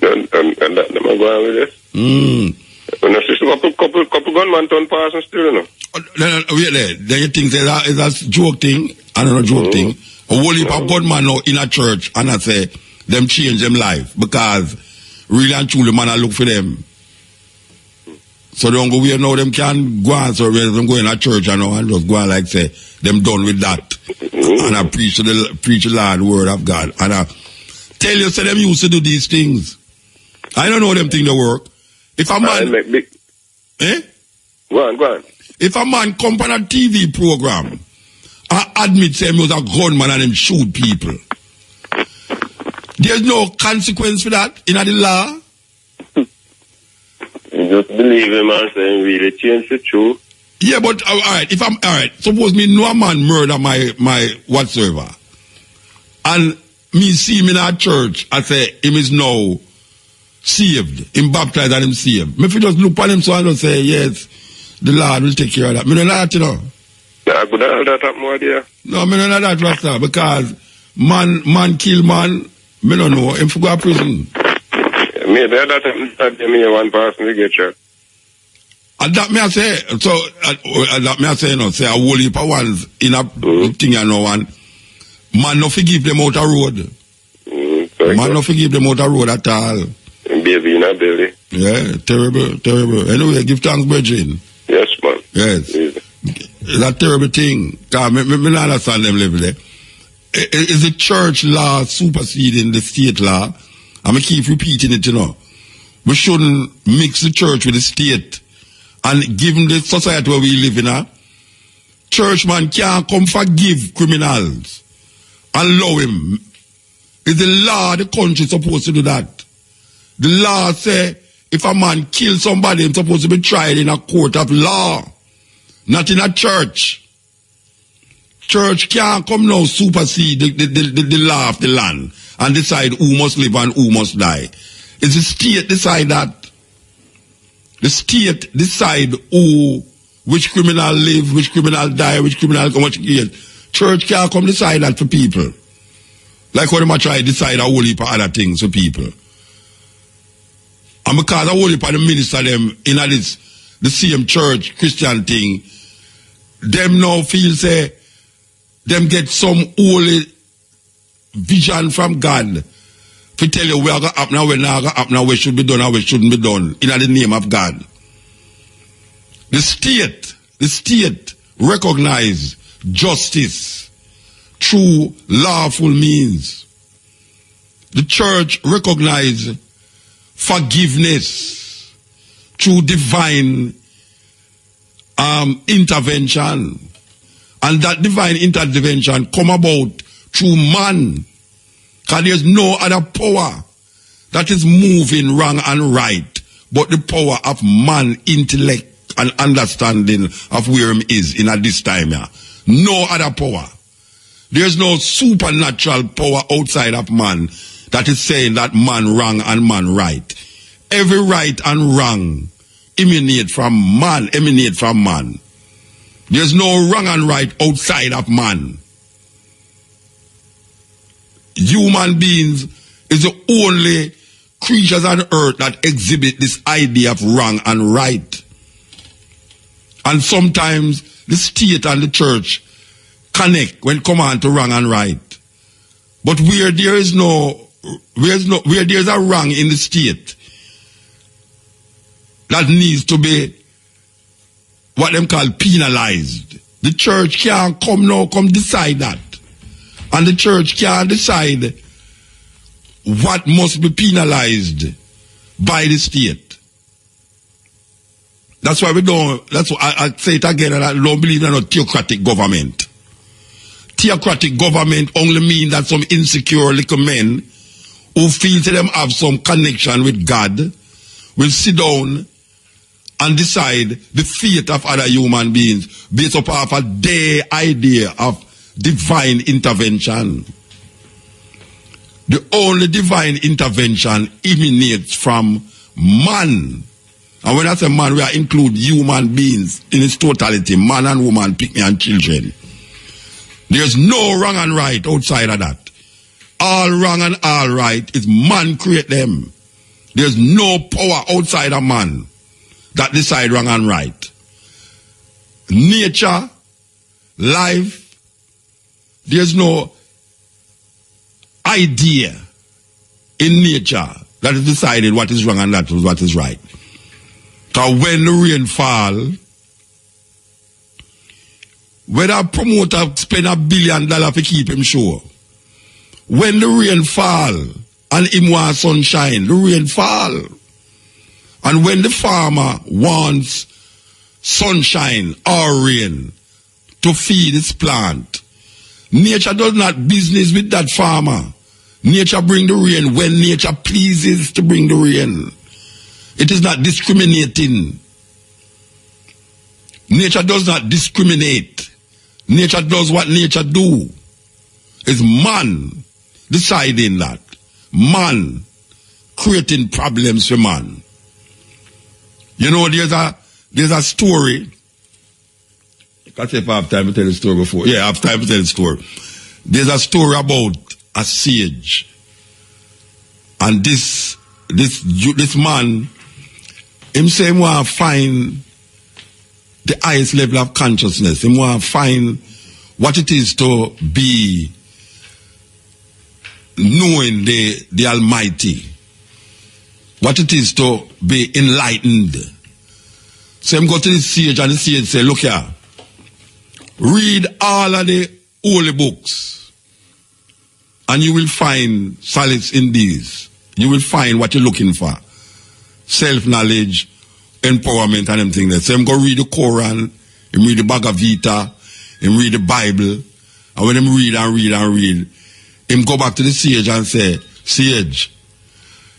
J: And that them are going with this. When I see a couple gunmen turn pass and still, you know. Wait there. Then you think it's a joke thing, and not a joke thing. A whole heap of gunmen now in a church, and I say them change them life because really and truly man I look for them. So they don't go where now them can go on, so them go in a church and just go on like say them done with that. And I preach the Lord word of God. And I tell you, say them used to do these things. I don't know them thing they work. If a man Go on. If a man come on a TV program and admit him was a gunman and him shoot people, there's no consequence for that in the law. You just believe him and say really change the truth. Yeah, but alright, suppose me know a man murder my whatsoever. And me see him in a church and say him is now saved, him baptized and him saved. Me if you just look at him so and just say, yes,
A: the Lord will take care of that. Me don't know that, you know.
J: I could have that more there.
A: No, me don't know that, Rasta, because man kill man, me don't know, him for go to prison.
J: Maybe that me one person to get shot.
A: And that me I say, so, that me I say, you know, say a whole heap of ones in a thing you know, one, man no forgive them out the road. Man no forgive them out the road at all.
J: Baby in a belly.
A: Yeah, terrible. Anyway, give thanks, brethren.
J: Yes, man.
A: Yes. It's a terrible thing. Because me don't understand them level there. Is the church law superseding the state law? I'm going to keep repeating it, you know. We shouldn't mix the church with the state. And given the society where we live in, churchman can't come forgive criminals. Allow him. Is the law of the country supposed to do that? The law say if a man kills somebody, he's supposed to be tried in a court of law, not in a church. Church can't come now supersede the law of the land and decide who must live and who must die. It's the state decide that. The state decide which criminal live, which criminal die, which criminal come much get. Church can't come decide that for people. Like what they try to decide a whole heap of other things for people. And because a whole heap of the minister them in the same church, Christian thing, them now feel say, them get some holy vision from God to tell you where going to happen, where not going to happen, where should be done, and where shouldn't be done, in the name of God. The state recognize justice through lawful means. The church recognize forgiveness through divine intervention. And that divine intervention come about through man. Because there's no other power that is moving wrong and right but the power of man intellect and understanding of where him is in at this time here. No other power. There's no supernatural power outside of man that is saying that man wrong and man right. Every right and wrong emanate from man. There's no wrong and right outside of man. Human beings is the only creatures on earth that exhibit this idea of wrong and right. And sometimes the state and the church connect when it comes on to wrong and right. But where there's a wrong in the state that needs to be what them call penalized, the church can't come decide that. And the church can't decide what must be penalized by the state. That's why I say it again, and I don't believe in a theocratic government. Theocratic government only means that some insecure little men who feel to them have some connection with God will sit down and decide the fate of other human beings based upon their idea of divine intervention. The only divine intervention emanates from man. And when I say man, we include human beings in its totality, man and woman, picnic and children. There's no wrong and right outside of that. All wrong and all right is man create them. There's no power outside of man that decide wrong and right. Nature, life, there's no idea in nature that is decided what is wrong and that is what is right. Because when the rain fall, whether a promoter spend $1 billion to keep him sure, when the rain fall and him want sunshine, the rain fall. And when the farmer wants sunshine or rain to feed its plant, nature does not business with that farmer. Nature bring the rain when nature pleases to bring the rain. It is not discriminating. Nature does not discriminate. Nature does what nature do. It's man deciding that. Man creating problems for man. You know, there's There's a story. I can't say if I have time to tell the story before. Yeah, I have time to tell the story. There's a story about a sage. And this man, him say he want to find the highest level of consciousness. He want to find what it is to be knowing the Almighty. What it is to be enlightened. So him go to the sage and the sage say, look here, read all of the holy books and you will find solace in these. You will find what you're looking for. Self-knowledge, empowerment and everything there. So him go read the Quran, him read the Bhagavad Gita, him read the Bible, and when him read and read and read, him go back to the sage and say, Sage,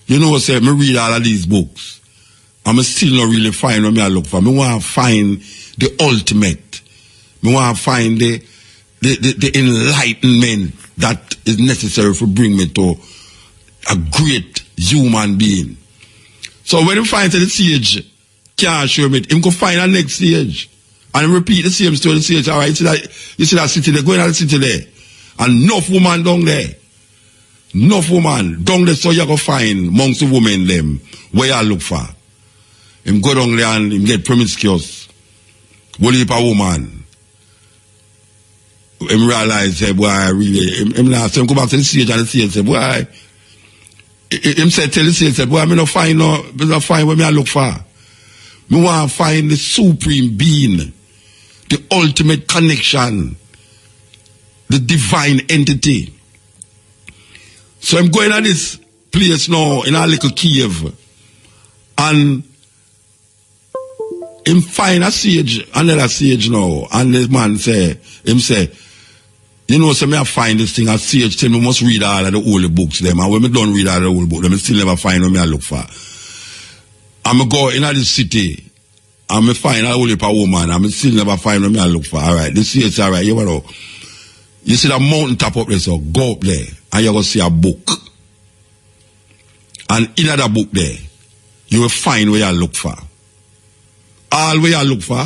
A: you know, say, me read all of these books. I'm still not really find what I look for. Me want to find the ultimate. Me want to find the enlightenment that is necessary to bring me to a great human being. So when he finds the sage can't show me, him go find a next sage. And repeat the same story. The sage, all right, you see that city there, go in the city there. And enough woman down there. Enough woman down there, so you go find amongst the women them where you look for. Him go down there and him get promiscuous. Will heap a woman. Him realize, say, boy, really, him now, so him go back to the sage and the sage say, boy, him say, tell the sage, say, boy, I don't find what I look for. Me want to find the supreme being, the ultimate connection, the divine entity. So I'm going to this place now in a little cave and him find a sage, another sage now, and the man say, you know, so me I find this thing, a sage tell me must read all of the holy books them, and when me don't read all of the holy books, them still never find what me I look for. I'm go in the city, and me find a holy woman, and me still never find what me I look for. Alright, the sage, alright, you know. You see that mountain top up there, so go up there and you're going to see a book. And in that book there, you will find where you look for. All where you look for,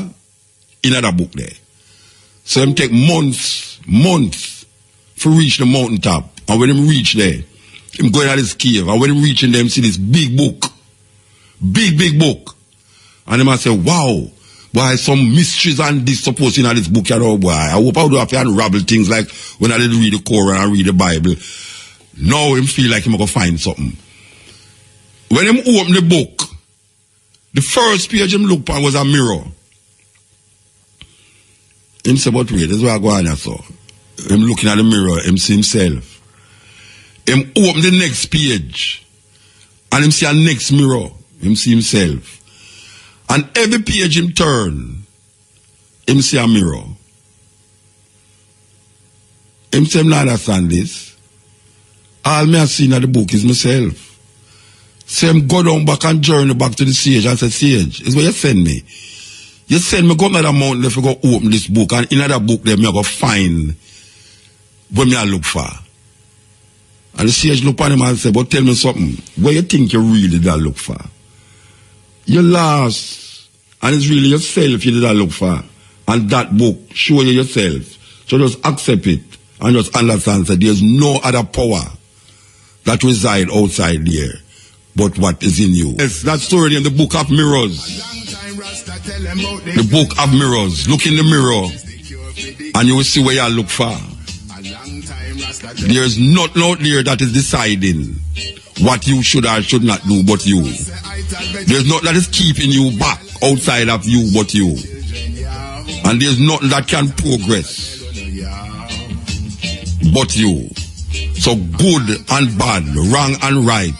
A: in that book there. So them take months to reach the mountain top. And when them reach there, them go into this cave. And when them reach in them, see this big book. Big book. And them say, wow. Boy, some mysteries and this supposed in this book, you know, boy. I hope I do have to unravel things like when I did read the Quran and read the Bible. Now him feel like him going to find something. When him open the book, the first page him look on was a mirror. Him say, but wait, this is what I go on here, so. Him looking at the mirror, him see himself. Him open the next page, and him see a next mirror, him see himself. And every page him turn, him see a mirror. Him say, him not understand this. All me have seen in the book is myself. So him go down back and journey back to the sage and say, Sage, is where you send me. You send me go up to the mountain if you go open this book, and in that book there me go find what me I look for. And the sage look at him and say, but tell me something, what you think you really did look for? You lost, and it's really yourself you did look for. And that book show you yourself. So just accept it and just understand that there's no other power that reside outside there but what is in you. Yes, that story in the Book of Mirrors. The Book of Mirrors. Look in the mirror and you will see where you look for. There's nothing out there that is deciding what you should or should not do but you. There's nothing that is keeping you back outside of you but you. And there's nothing that can progress but you. So good and bad, wrong and right,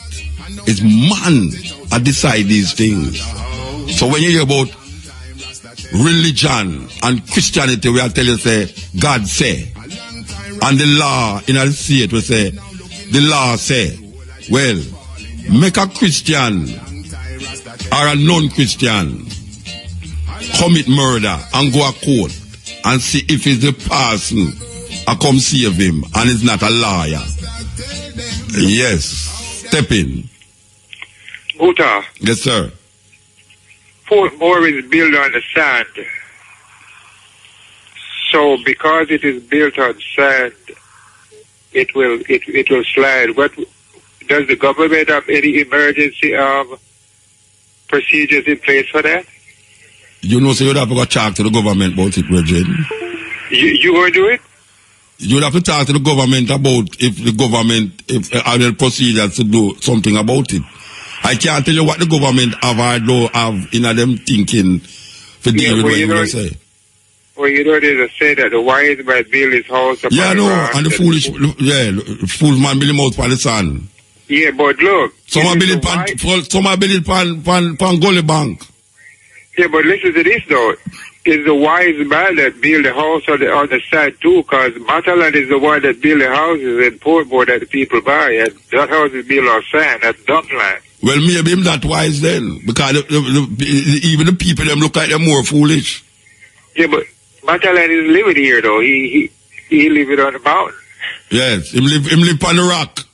A: is man that decide these things. So when you hear about religion and Christianity, we are telling you, say, God say. And the law in the state will say, the law say, well, make a Christian or a non-Christian commit murder and go to court and see if it's the person I come save him and it's not a liar. Yes, step in.
J: Guta.
A: Yes, sir.
K: Portmore is built on the sand. So because it is built on sand, it will slide. What does the government have any emergency procedures in place for that?
A: You know, so you'd have to go talk to the government about it, Virgin.
K: You going to do it?
A: You'd have to talk to the government about if are there procedures to do something about it. I can't tell you what the government have or don't have in them thinking for dealing with what you say.
K: Well, you know, there's a say that the wise man build his house upon
A: yeah,
K: the
A: no,
K: rock,
A: and the foolish man build him out for the sun.
K: Yeah, but look.
A: Some are building pan Gully Bank.
K: Yeah, but listen to this though. It's the wise man that build the house on the other side too, because Matalan is the one that build the houses in Portmore that the people buy, and that house is built on sand. That's dump land.
A: Well, maybe him that wise then, because even the people them look like they're more foolish.
K: Yeah, but Matalan is living here though. He living on the mountain.
A: Yes, him live on the rock.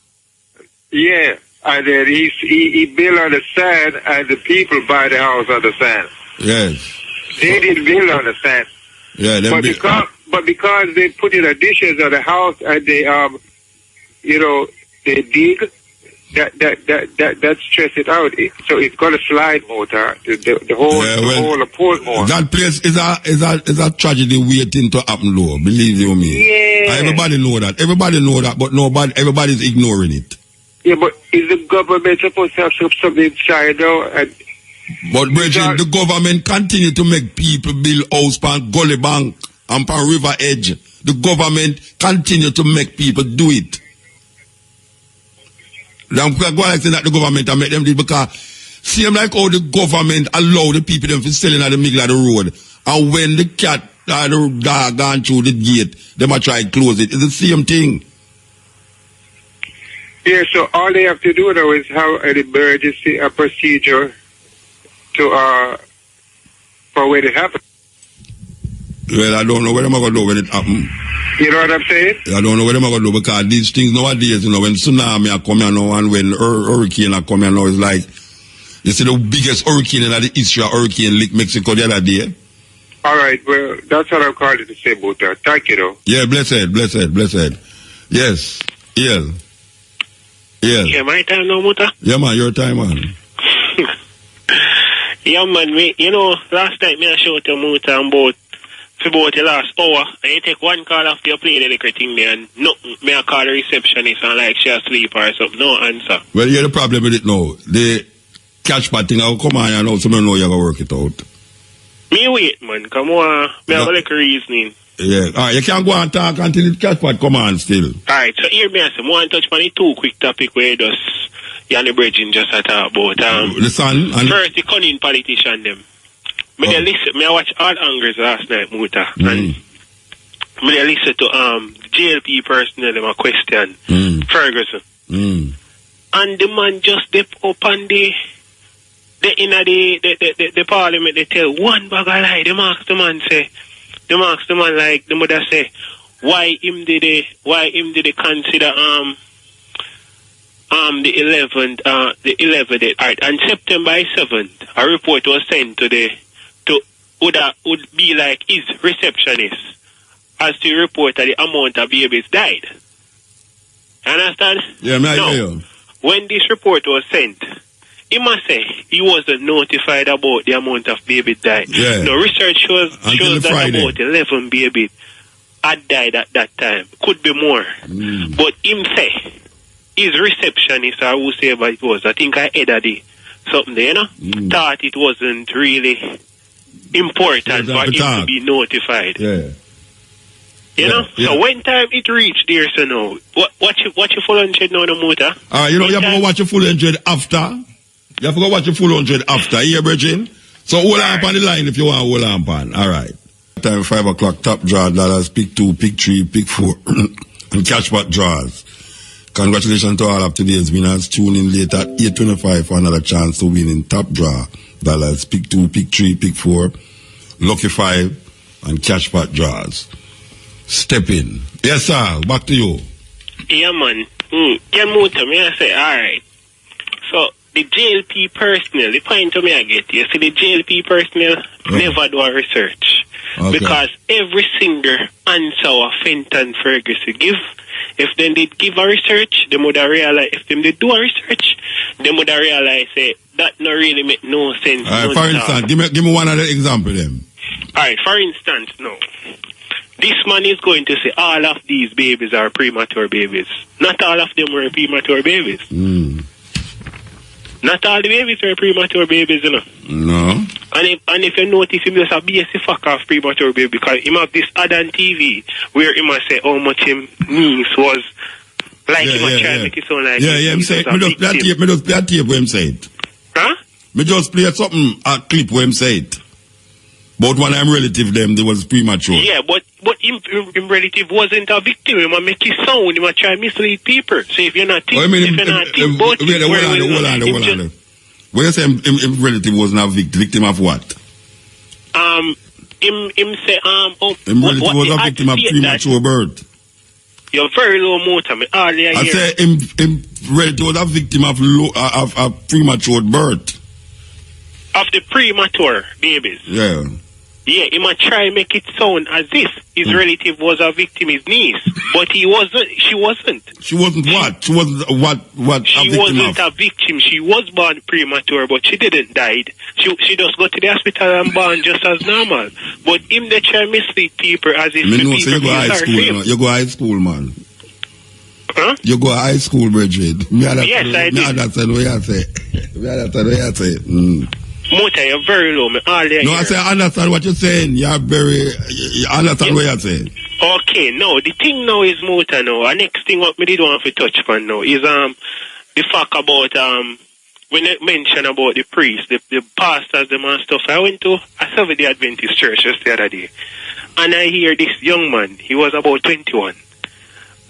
K: Yeah, and then he built on the sand, and the people buy the house on the sand.
A: Yes.
K: They didn't build on the sand.
A: Yeah,
K: but because they put in additions on the house and they they dig, that stress it out. So it's got a slide motor. The whole of Portmore.
A: That place is a tragedy waiting to happen, though. Believe you me.
K: Yeah.
A: Everybody know that, but everybody's ignoring it.
K: Yeah, but is the government supposed to have something inside though?
A: But Bridget, the government continue to make people build house pan Gully Bank and pan River Edge. The government continue to make people do it. I'm going to say that the government and make them do it because same like how the government allow the people them to selling at the middle of the road, and when the cat or the dog gone through the gate, they might try to close it. It's the same thing.
K: Yeah, so all they have to do now is have an emergency procedure to for when it happens.
A: Well, I don't know what I'm going to do when it happens.
K: You know what I'm saying?
A: I don't know what I'm going to do because these things nowadays, when tsunami are coming now and when hurricane are coming now, it's like, you see the biggest hurricane in the history of Hurricane Lake Mexico the other day.
K: All right, well, that's what I'm calling to say about that. Thank you, though.
A: Yeah, blessed. Yes, yeah.
L: Yeah, my time now, Muta?
A: Yeah, man, your time, man.
L: Yeah, man, last night I showed you Muta about the last hour, and you take one call after you play the little thing there, and nothing, I call the receptionist and like she asleep or something, no answer.
A: Well, yeah, the problem with it now, the catch part thing, I'll come on and now, so I know you're going to work it out.
L: Me wait, man, come on, I have a little reasoning.
A: Yeah, alright, you can't go and talk until the catch part come on still.
L: Alright, so here me I say, I want to touch on the two quick topic where just Yanni Bridging just talk about.
A: The sun and
L: first, the cunning politician them. I watch all angles last night, Muta, and I listen to JLP personnel them a question Ferguson. And the man just dip up on the parliament, they tell one bag of lie. They ask the man like the mother say, why him did they consider the 11th right, and September 7th a report was sent to would be like his receptionist as to report that the amount of babies died. Understand?
A: Yeah, no.
L: When this report was sent, he must say he wasn't notified about the amount of babies died.
A: Yeah.
L: No, research shows that
A: Friday.
L: about 11 babies had died at that time. Could be more. But him say, his receptionist or whoever it was, I think I edited something there, thought it wasn't really important for him to be notified.
A: Yeah.
L: So when time it reached there, so now, what you full 100 now, the motor?
A: You have to go watch your full 100 after. You have to go watch your full 100 after, here, Bridging. So hold on the line if you want to hold on. All right. Time 5 o'clock, top draw, dollars, pick 2, pick 3, pick 4, and catch what draws. Congratulations to all of today's winners. Tune in later at 8:25 for another chance to win in top draw. Dollars, pick 2, pick 3, pick 4, lucky 5, and catch pot draws. Step in. Yes, sir. Back to you.
L: Yeah, man. Can move to me and say, all right. So, the JLP personnel, the point to me I get, you see the JLP personnel never do a research.
A: Okay.
L: Because every single answer what Fenton Ferguson give, if they did give a research, they would have realized, if they did do a research, they would have realized that not really make no sense.
A: Alright, for instance, give me one other example then.
L: Alright, for instance, no. This man is going to say all of these babies are premature babies. Not all of them were premature babies. Not all the babies were premature babies, you know.
A: No.
L: And if you notice, him just a basic fuck off premature baby because him have this ad on TV where he must say how much him niece was like him a try make it sound like
A: him say me just play a tape where him say it.
L: Huh?
A: Me just play something a clip where him say it. But when I'm relative them, they was premature.
L: Yeah, but him relative wasn't a victim. He might make it sound. He might try mislead people. So if you're not thinking,
A: hold on. When you say him relative was not victim of what?
L: Him say
A: him relative was a victim of premature birth.
L: You're very low motor.
A: I say him relative was a victim of premature birth.
L: Of the premature babies.
A: Yeah.
L: Yeah, he might try make it sound as if his relative was a victim, his niece. But he wasn't. She wasn't.
A: She wasn't what? She wasn't what?
L: She wasn't a victim. She was born premature, but she didn't die. She just go to the hospital and born just as normal. But him they try mislead people as if
A: the people you go high school, you go high school, man.
L: Huh?
A: You go high school, Bridget.
L: Yes, I did.
A: Me understand what you say.
L: Mota, you're very low.
A: I say I understand what you're saying. You understand what you're saying.
L: Okay, no, the thing now is Mota now. The next thing what me did want to touch upon now is the fact about when I mention about the priests, the pastors, them and stuff. I went to a Seventh-day Adventist church just the other day, and I hear this young man. He was about 21,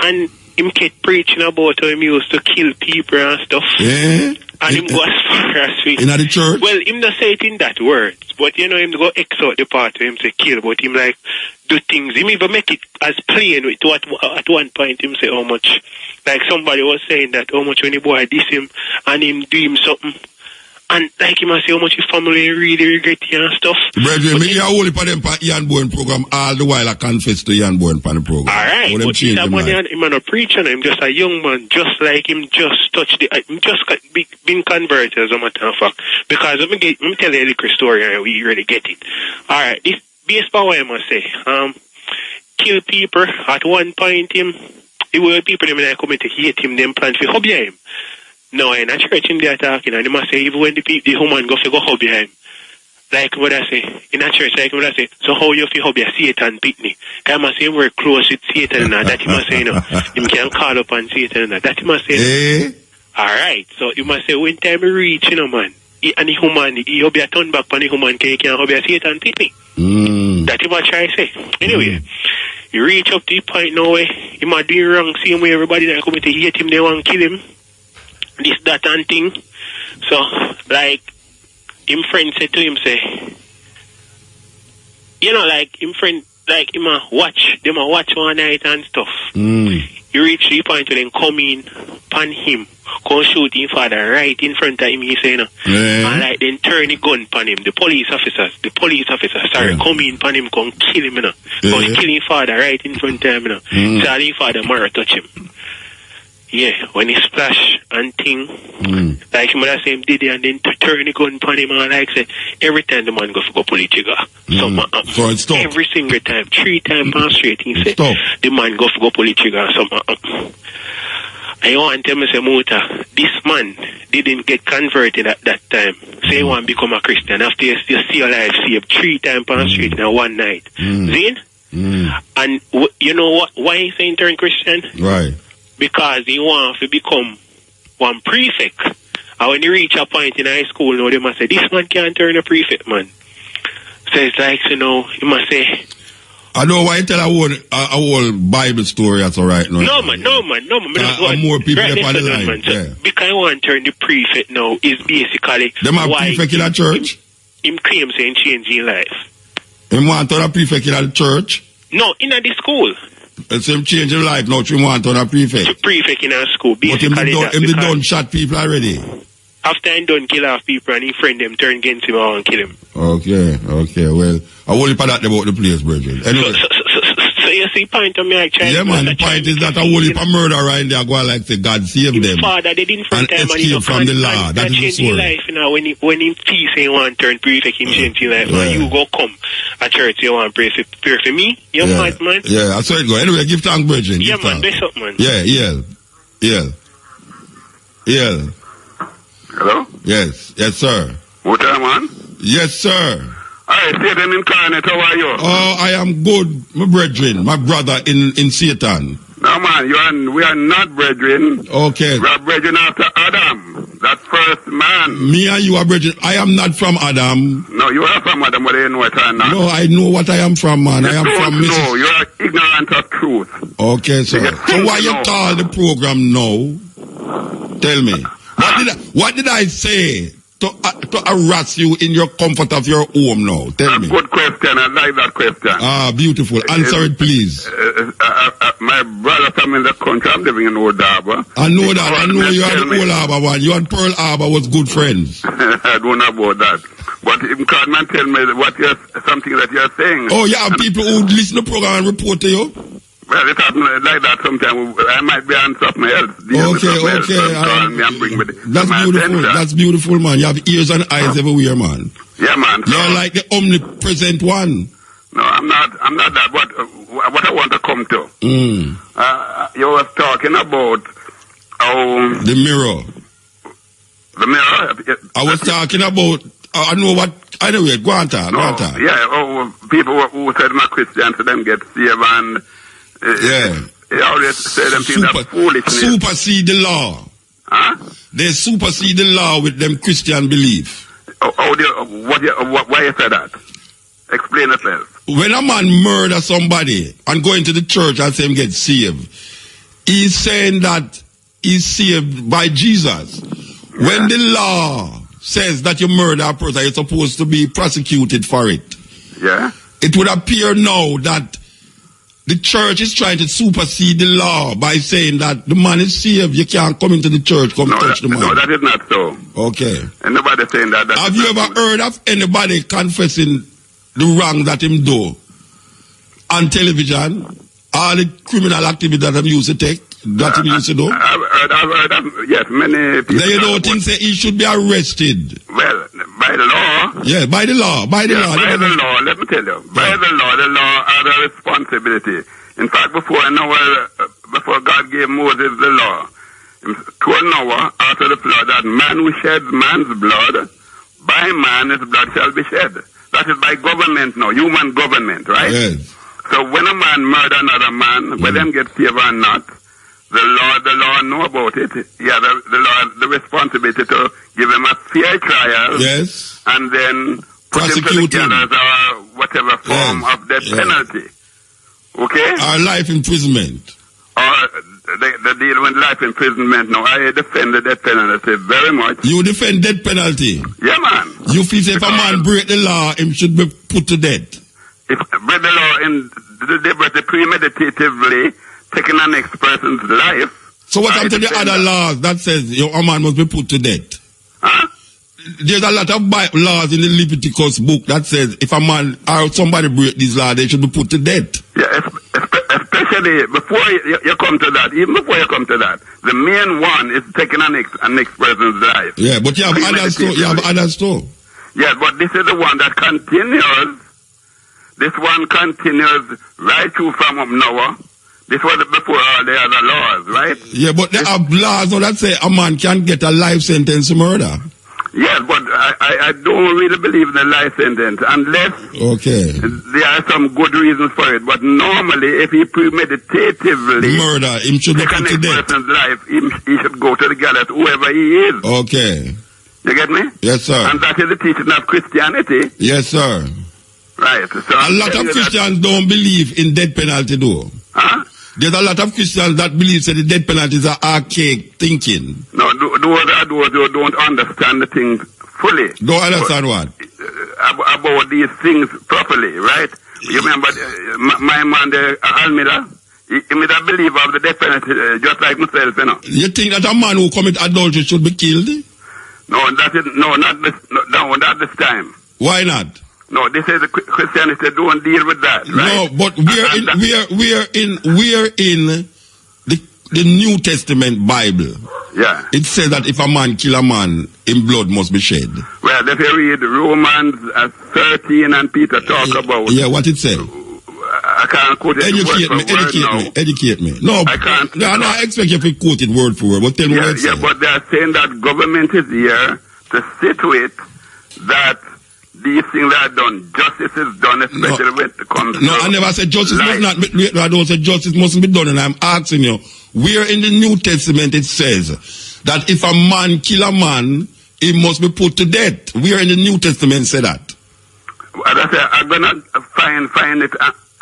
L: and him kept preaching about how he used to kill people and stuff.
A: Yeah.
L: And him go as far as we.
A: In the church?
L: Well, him not say it in that words, but you know him go X out the part where him say kill, but him like do things. Him even make it as plain with what at one point him say how much, like somebody was saying that how much when the boy diss him and him do him something. And like him say how much his family really regret and stuff.
A: Brethren, me hear only for them for Ian Bourne program all the while I confess to Ian Bourne for the program.
L: Alright, but that man him not a preacher, him just a young man, just like him just touched him just been converted as a matter of fact. Because let me tell you a little story and we really get it. Alright, this based on what I must say. Kill people at one point the were people them in the community hate him, them plan to hobby him. No, in a church in there talking, and they must say, even when the woman go hobby him. Like what I say, in a church, like what I say, so how you feel hobby a Satan pitney? I must say, we're close with Satan and that he must say, you know, you can call up on Satan and that he must say. Alright, so you must say, when time you reach, you know, man, and the woman, he hobby a turn back on the woman, can hobby a Satan pitney. That he must try to say. Anyway, you reach up to the point now where he might do wrong, same way everybody that come to hate him, they want to kill him. This, that, and thing. So, like, him friend said to him, say, you know, like, him friend, like, him a watch one night and stuff. You reach the point where then come in, pan him, come shoot him father right in front of him, he say, you know. And like, then turn the gun pan him. The police officers, come in pan him, come kill him, you know. Come kill his father right in front of him, you know. So his father Mara touch him. Yeah, when he splash and thing, like him that same did it and then turn the gun upon him and like say, every time the man go for go pull the trigger.
A: So it's stop.
L: Every single time, 3 times straight, he say, the man go for go pull the trigger and something. I want to tell me, say, Mota, this man didn't get converted at that time. Say he want to become a Christian after you see your life saved 3 times straight in one night. Zin? And you know what? Why he saying turn Christian?
A: Right.
L: Because he wants to become one prefect. And when you reach a point in high school, now they must say, this man can't turn a prefect, man. So it's like, you know, you must say...
A: I know why you tell a whole Bible story that's all right now.
L: No, man.
A: More people right on the line.
L: Man. So because I want to turn the prefect now is basically...
A: Them have prefect in a church?
L: Him claims saying change his life.
A: Him want to turn a prefect in a church?
L: No, in the school.
A: It's him change his life now, he want to turn a prefect.
L: To prefect in a school,
A: basically. But him done shot people already.
L: after he done kill off people and his friend them turn against him and kill him.
A: Okay. Well, I only for that about the place, brethren. Anyway.
L: So you see point of me actually.
A: Yeah, man, the point is that I only for murder right there go like say God save them.
L: Father, they didn't
A: and escape from the law. That is the story.
L: Life, you know, when he see say you want to turn prefect, him change his life, and you go come at church, you want to pray for me? You're mad, man.
A: Yeah, that's how it go. Anyway, give thanks, brethren.
L: Yeah, man, bless up, man.
A: Yeah.
M: Hello?
A: Yes, sir.
M: What time, man?
A: Yes, sir.
M: Hi, Satan incarnate, how are you?
A: Oh, I am good, my brethren, my brother in Satan.
M: No, man, we are not brethren.
A: Okay.
M: We are brethren after Adam, that first man.
A: Me and you are brethren. I am not from Adam.
M: No, you are from Adam, but you know what I'm not.
A: No, I know what I am from, man. I am from Mrs.
M: No, you are ignorant of truth.
A: Okay, sir. So why you call the program now? Tell me. What did I say to harass you in your comfort of your home now? Tell me.
M: Good question. I like that question.
A: Ah, beautiful. Answer it, please.
M: My brother from in the country, I'm living in Old Harbor.
A: I know that. I know you are the Old Harbor one. You and Pearl Harbor was good friends.
M: I don't know about that. But him call man tell me something that you're saying.
A: Oh, you have people who listen to the program and report to you?
M: Well, it happens like that sometimes. I might be on something else.
A: That's beautiful. That's beautiful, man. You have ears and eyes everywhere, man.
M: Yeah, man.
A: You're like the omnipresent one.
M: No, I'm not that. What I want to come to. You was talking about how...
A: The mirror.
M: The mirror?
A: I was talking about... I know what... Anyway, go on, talk.
M: Yeah, people who said my Christians then get saved and... They always say them things are foolishness.
A: Supersede the law.
M: Huh?
A: They supersede the law with them Christian belief.
M: Why you say that? Explain yourself.
A: When a man murder somebody and go into the church and say him get saved, he's saying that he's saved by Jesus. Yeah. When the law says that you murder a person, you're supposed to be prosecuted for it.
M: Yeah.
A: It would appear now that the church is trying to supersede the law by saying that the man is saved, you can't come into the church, touch the man.
M: No, that is not so.
A: Okay.
M: And nobody saying that.
A: Have you ever heard of anybody confessing the wrong that him do on television? All the criminal activity that him used to take, that him used to do?
M: I've heard of, yes, many people.
A: They don't think say he should be arrested.
M: Well, by the law.
A: Yeah, by the law. By the law.
M: By the law, let me tell you. By the law has a responsibility. In fact, before God gave Moses the law, he told Noah after the flood that man who sheds man's blood, by man his blood shall be shed. That is by government now, human government, right?
A: Yes.
M: So when a man murder another man, whether them get saved or not, the law know about it. Yeah, the law, the responsibility to give him a fair trial.
A: Yes.
M: And then
A: prosecute him
M: or whatever form of death penalty. Okay?
A: Or life imprisonment.
M: Or the deal with life imprisonment. Now, I defend the death penalty very much.
A: You defend death penalty?
M: Yeah, man.
A: You feel if a man break the law, him should be put to death?
M: If break the law in deliberately, premeditatively, taking an next person's life.
A: So what happened to the other laws that says a man must be put to death?
M: Huh?
A: There's a lot of laws in the Leviticus book that says if a man or somebody break these laws, they should be put to death.
M: Yeah, especially before you come to that, even before you come to that, the main one is taking a next person's life.
A: Yeah, but you have others too. You have others too.
M: Yeah, but this is the one that continues. This one continues right through from Noah. This was before all the other laws, right?
A: Yeah, but there are laws now that say a man can get a life sentence for murder.
M: Yes, but I don't really believe in the life sentence unless there are some good reasons for it. But normally, if he premeditatively
A: murder, him should be put to death.
M: Person's life, he should go to the gallows, whoever he is.
A: Okay.
M: You get me?
A: Yes, sir.
M: And that is the teaching of Christianity.
A: Yes, sir.
M: Right. So
A: a lot of Christians don't believe in death penalty, though.
M: Huh?
A: There's a lot of Christians that believe that the death penalty is an archaic thinking.
M: No, those who don't understand the things fully.
A: Don't understand what?
M: About these things properly, right? You remember my man, Almeida? He made a believer of the death penalty, just like myself, you know.
A: You think that a man who commit adultery should be killed?
M: No, not this time.
A: Why not?
M: No, this is Christianity don't deal with that, right?
A: No, but we're in the New Testament Bible.
M: Yeah.
A: It says that if a man kill a man, in blood must be shed.
M: Well, if you read Romans 13 and Peter talk about...
A: Yeah, what it say?
M: I can't quote it
A: Educate me. No,
M: I can't.
A: No, I expect you to quote it word for word, but tell me what it says.
M: Yeah, but they are saying that government is here to sit with that these things are done. Justice is done, especially when it comes to...
A: No, I never said justice must not be... I don't say justice mustn't be done, and I'm asking you, where in the New Testament it says that if a man kill a man, he must be put to death? Where in the New Testament say that?
M: Well, I say, I'm going to find it...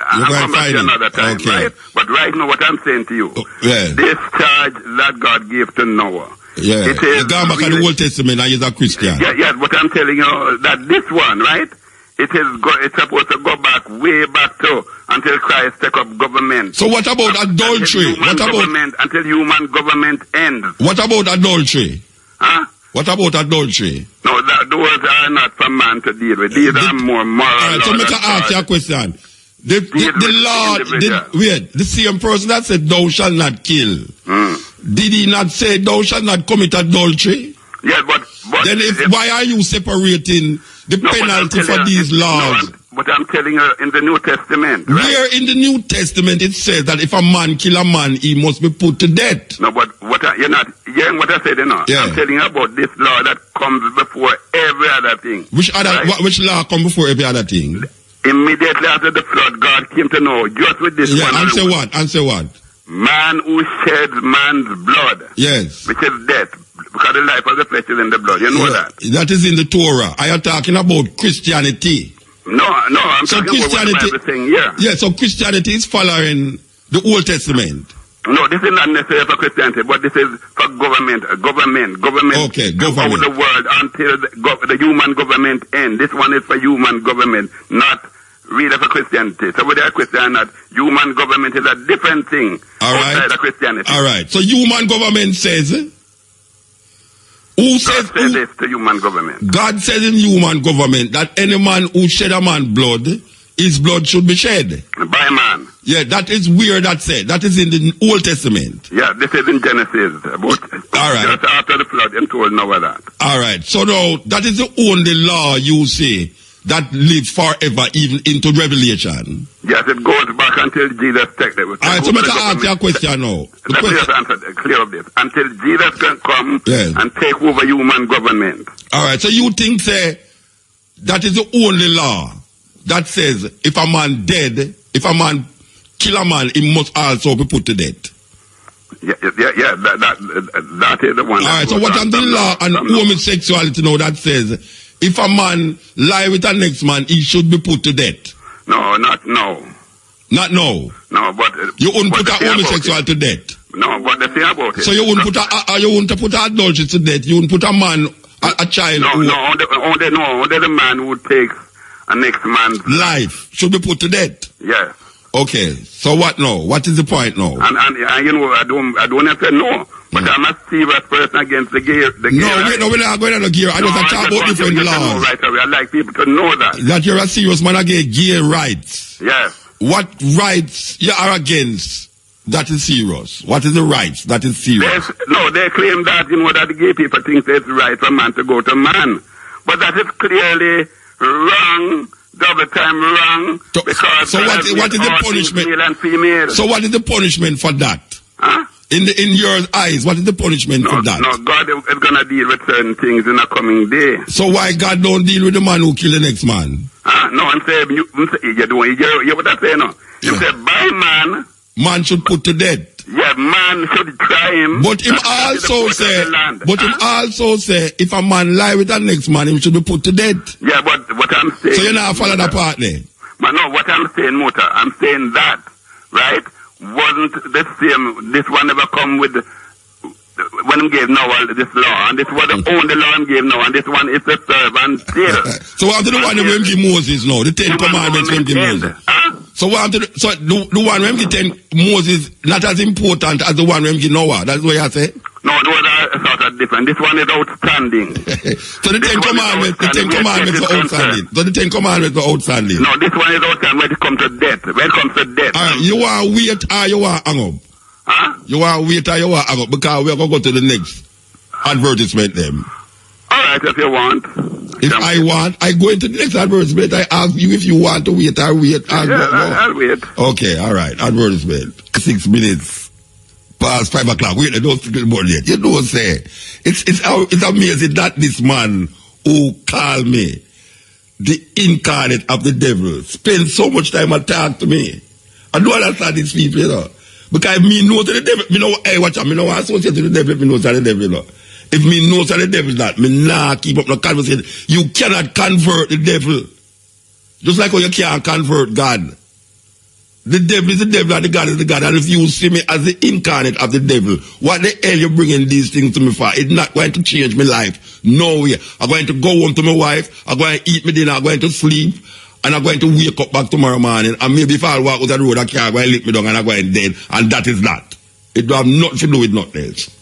M: I'll come back to you another time, right? But right now, what I'm saying to you, this charge that God gave to Noah,
A: yeah, it is... You go back in the Old Testament and you're a Christian.
M: Yeah, but I'm telling you that this one, right, it's supposed to go back, way back to until Christ take up government.
A: So what about adultery?
M: Until human government ends.
A: What about adultery?
M: Huh?
A: What about adultery?
M: No, those are not for man to deal with. These are more moral.
A: All right, so let me ask you a question. The same person that said thou shalt not kill, did he not say thou shalt not commit adultery?
M: Yeah, but
A: then why are you separating the penalty for these laws?
M: But I'm telling you, in the New Testament, right?
A: Where in the New Testament it says that if a man kill a man, he must be put to death?
M: No, but you're not hearing what I said, you know. Yeah. I'm telling you about this law that comes before every other thing.
A: Which law comes before every other thing?
M: Immediately after the flood, God came to know just with this one.
A: Answer what?
M: Man who sheds man's blood.
A: Yes.
M: Which is death. Because the life of the flesh is in the blood. You know that?
A: That is in the Torah. Are you talking about Christianity?
M: No, I'm talking about what the Bible is saying here.
A: Yeah, so Christianity is following the Old Testament.
M: No, this is not necessarily for Christianity, but this is for government.
A: Okay, government.
M: Over the world until the human government ends. This one is for human government, not really for Christianity. So whether Christian or not, human government is a different thing outside of Christianity.
A: All right. So human government says... Who says
M: this to human government?
A: God says in human government that any man who shed a man's blood, his blood should be shed.
M: By man.
A: Yeah, that is where that said. That is in the Old Testament.
M: Yeah, this is in Genesis.
A: All right.
M: Just after the flood, and told Noah that.
A: All right. So now, that is the only law you say that lives forever, even into Revelation.
M: Yes, it goes back until Jesus takes it. All
A: right, so I'm going to ask you a question now.
M: Let me just answer clear of this. Until Jesus can come and take over human government.
A: All right, so you think, say, that is the only law that says if a man kill a man, he must also be put to death?
M: Yeah, that is the one.
A: All right, so what is the law on homosexuality now that says if a man lie with the next man, he should be put to death?
M: No, not now.
A: Not now?
M: No, but...
A: You wouldn't put a homosexual to death?
M: No, but the thing about it...
A: So you wouldn't put an adultery to death? You wouldn't put a man, a child...
M: Only the man who takes a next man's
A: life should be put to death?
M: Yes.
A: Okay, so what now? What is the point now?
M: And you know, I don't have to know. But I'm a serious person against the gay.
A: No, we're not going to the gay. I just talk about different laws.
M: Right away. I like people to know that.
A: That you're a serious man against gay rights.
M: Yes.
A: What rights you are against that is serious? What is the rights that is serious?
M: They claim that, you know, that the gay people think it's right for man to go to man. But that is clearly wrong. Double time wrong.
A: So what is the punishment?
M: Male and female.
A: So what is the punishment for that?
M: Huh?
A: In your eyes, what is the punishment for that?
M: No, God is going to deal with certain things in a coming day.
A: So why God don't deal with the man who killed the next man?
M: No, I'm saying, you hear what I say now? You say, by
A: man should put to death.
M: Yeah, man should try him.
A: But him also say, if a man lie with the next man, he should be put to death.
M: Yeah, but what I'm saying...
A: So you're not following that part there?
M: But no, what I'm saying, Mota, I'm saying that, right? Wasn't the same, this one never come with, when he gave Noah this law, and this was the only law he gave Noah, and this one is to serve and still.
A: So what did the one when give Moses now, the 10 commandments when give Moses? So the one when getting Moses not as important as the one when getting Noah. That's what you say?
M: No, those are sort of different. This one is outstanding.
A: So the Ten Commandments are outstanding. So the Ten Commandments are outstanding.
M: No, this one is outstanding when it comes to death. When it comes to death.
A: All right, you want to wait or you want to hang up?
M: Huh?
A: You want to wait or you want to hang up? Because we're going to go to the next advertisement then.
M: All right, if you want.
A: If I want, I go into the next advertisement. I ask you if you want to wait or wait.
M: I'll wait.
A: Okay, all right. Advertisement. 6 minutes past 5 o'clock. Wait, don't speak to the board yet. You don't say. It's amazing that this man who called me the incarnate of the devil spend so much time and talk to me. I don't understand these people, you know. Because me know to the devil, me know, hey, watch out, me know I associate to the devil, me know to the devil, you know. If me know to the devil that, me nah keep up the conversation. You cannot convert the devil. Just like how you can't convert God. The devil is the devil and the God is the God. And if you see me as the incarnate of the devil, what the hell you bringing these things to me for? It's not going to change my life. No way. I'm going to go home to my wife. I'm going to eat my dinner. I'm going to sleep. And I'm going to wake up back tomorrow morning. And maybe if I walk out the road, I can't go and lick me down and I'm going dead. And that is that. It don't have nothing to do with nothing else.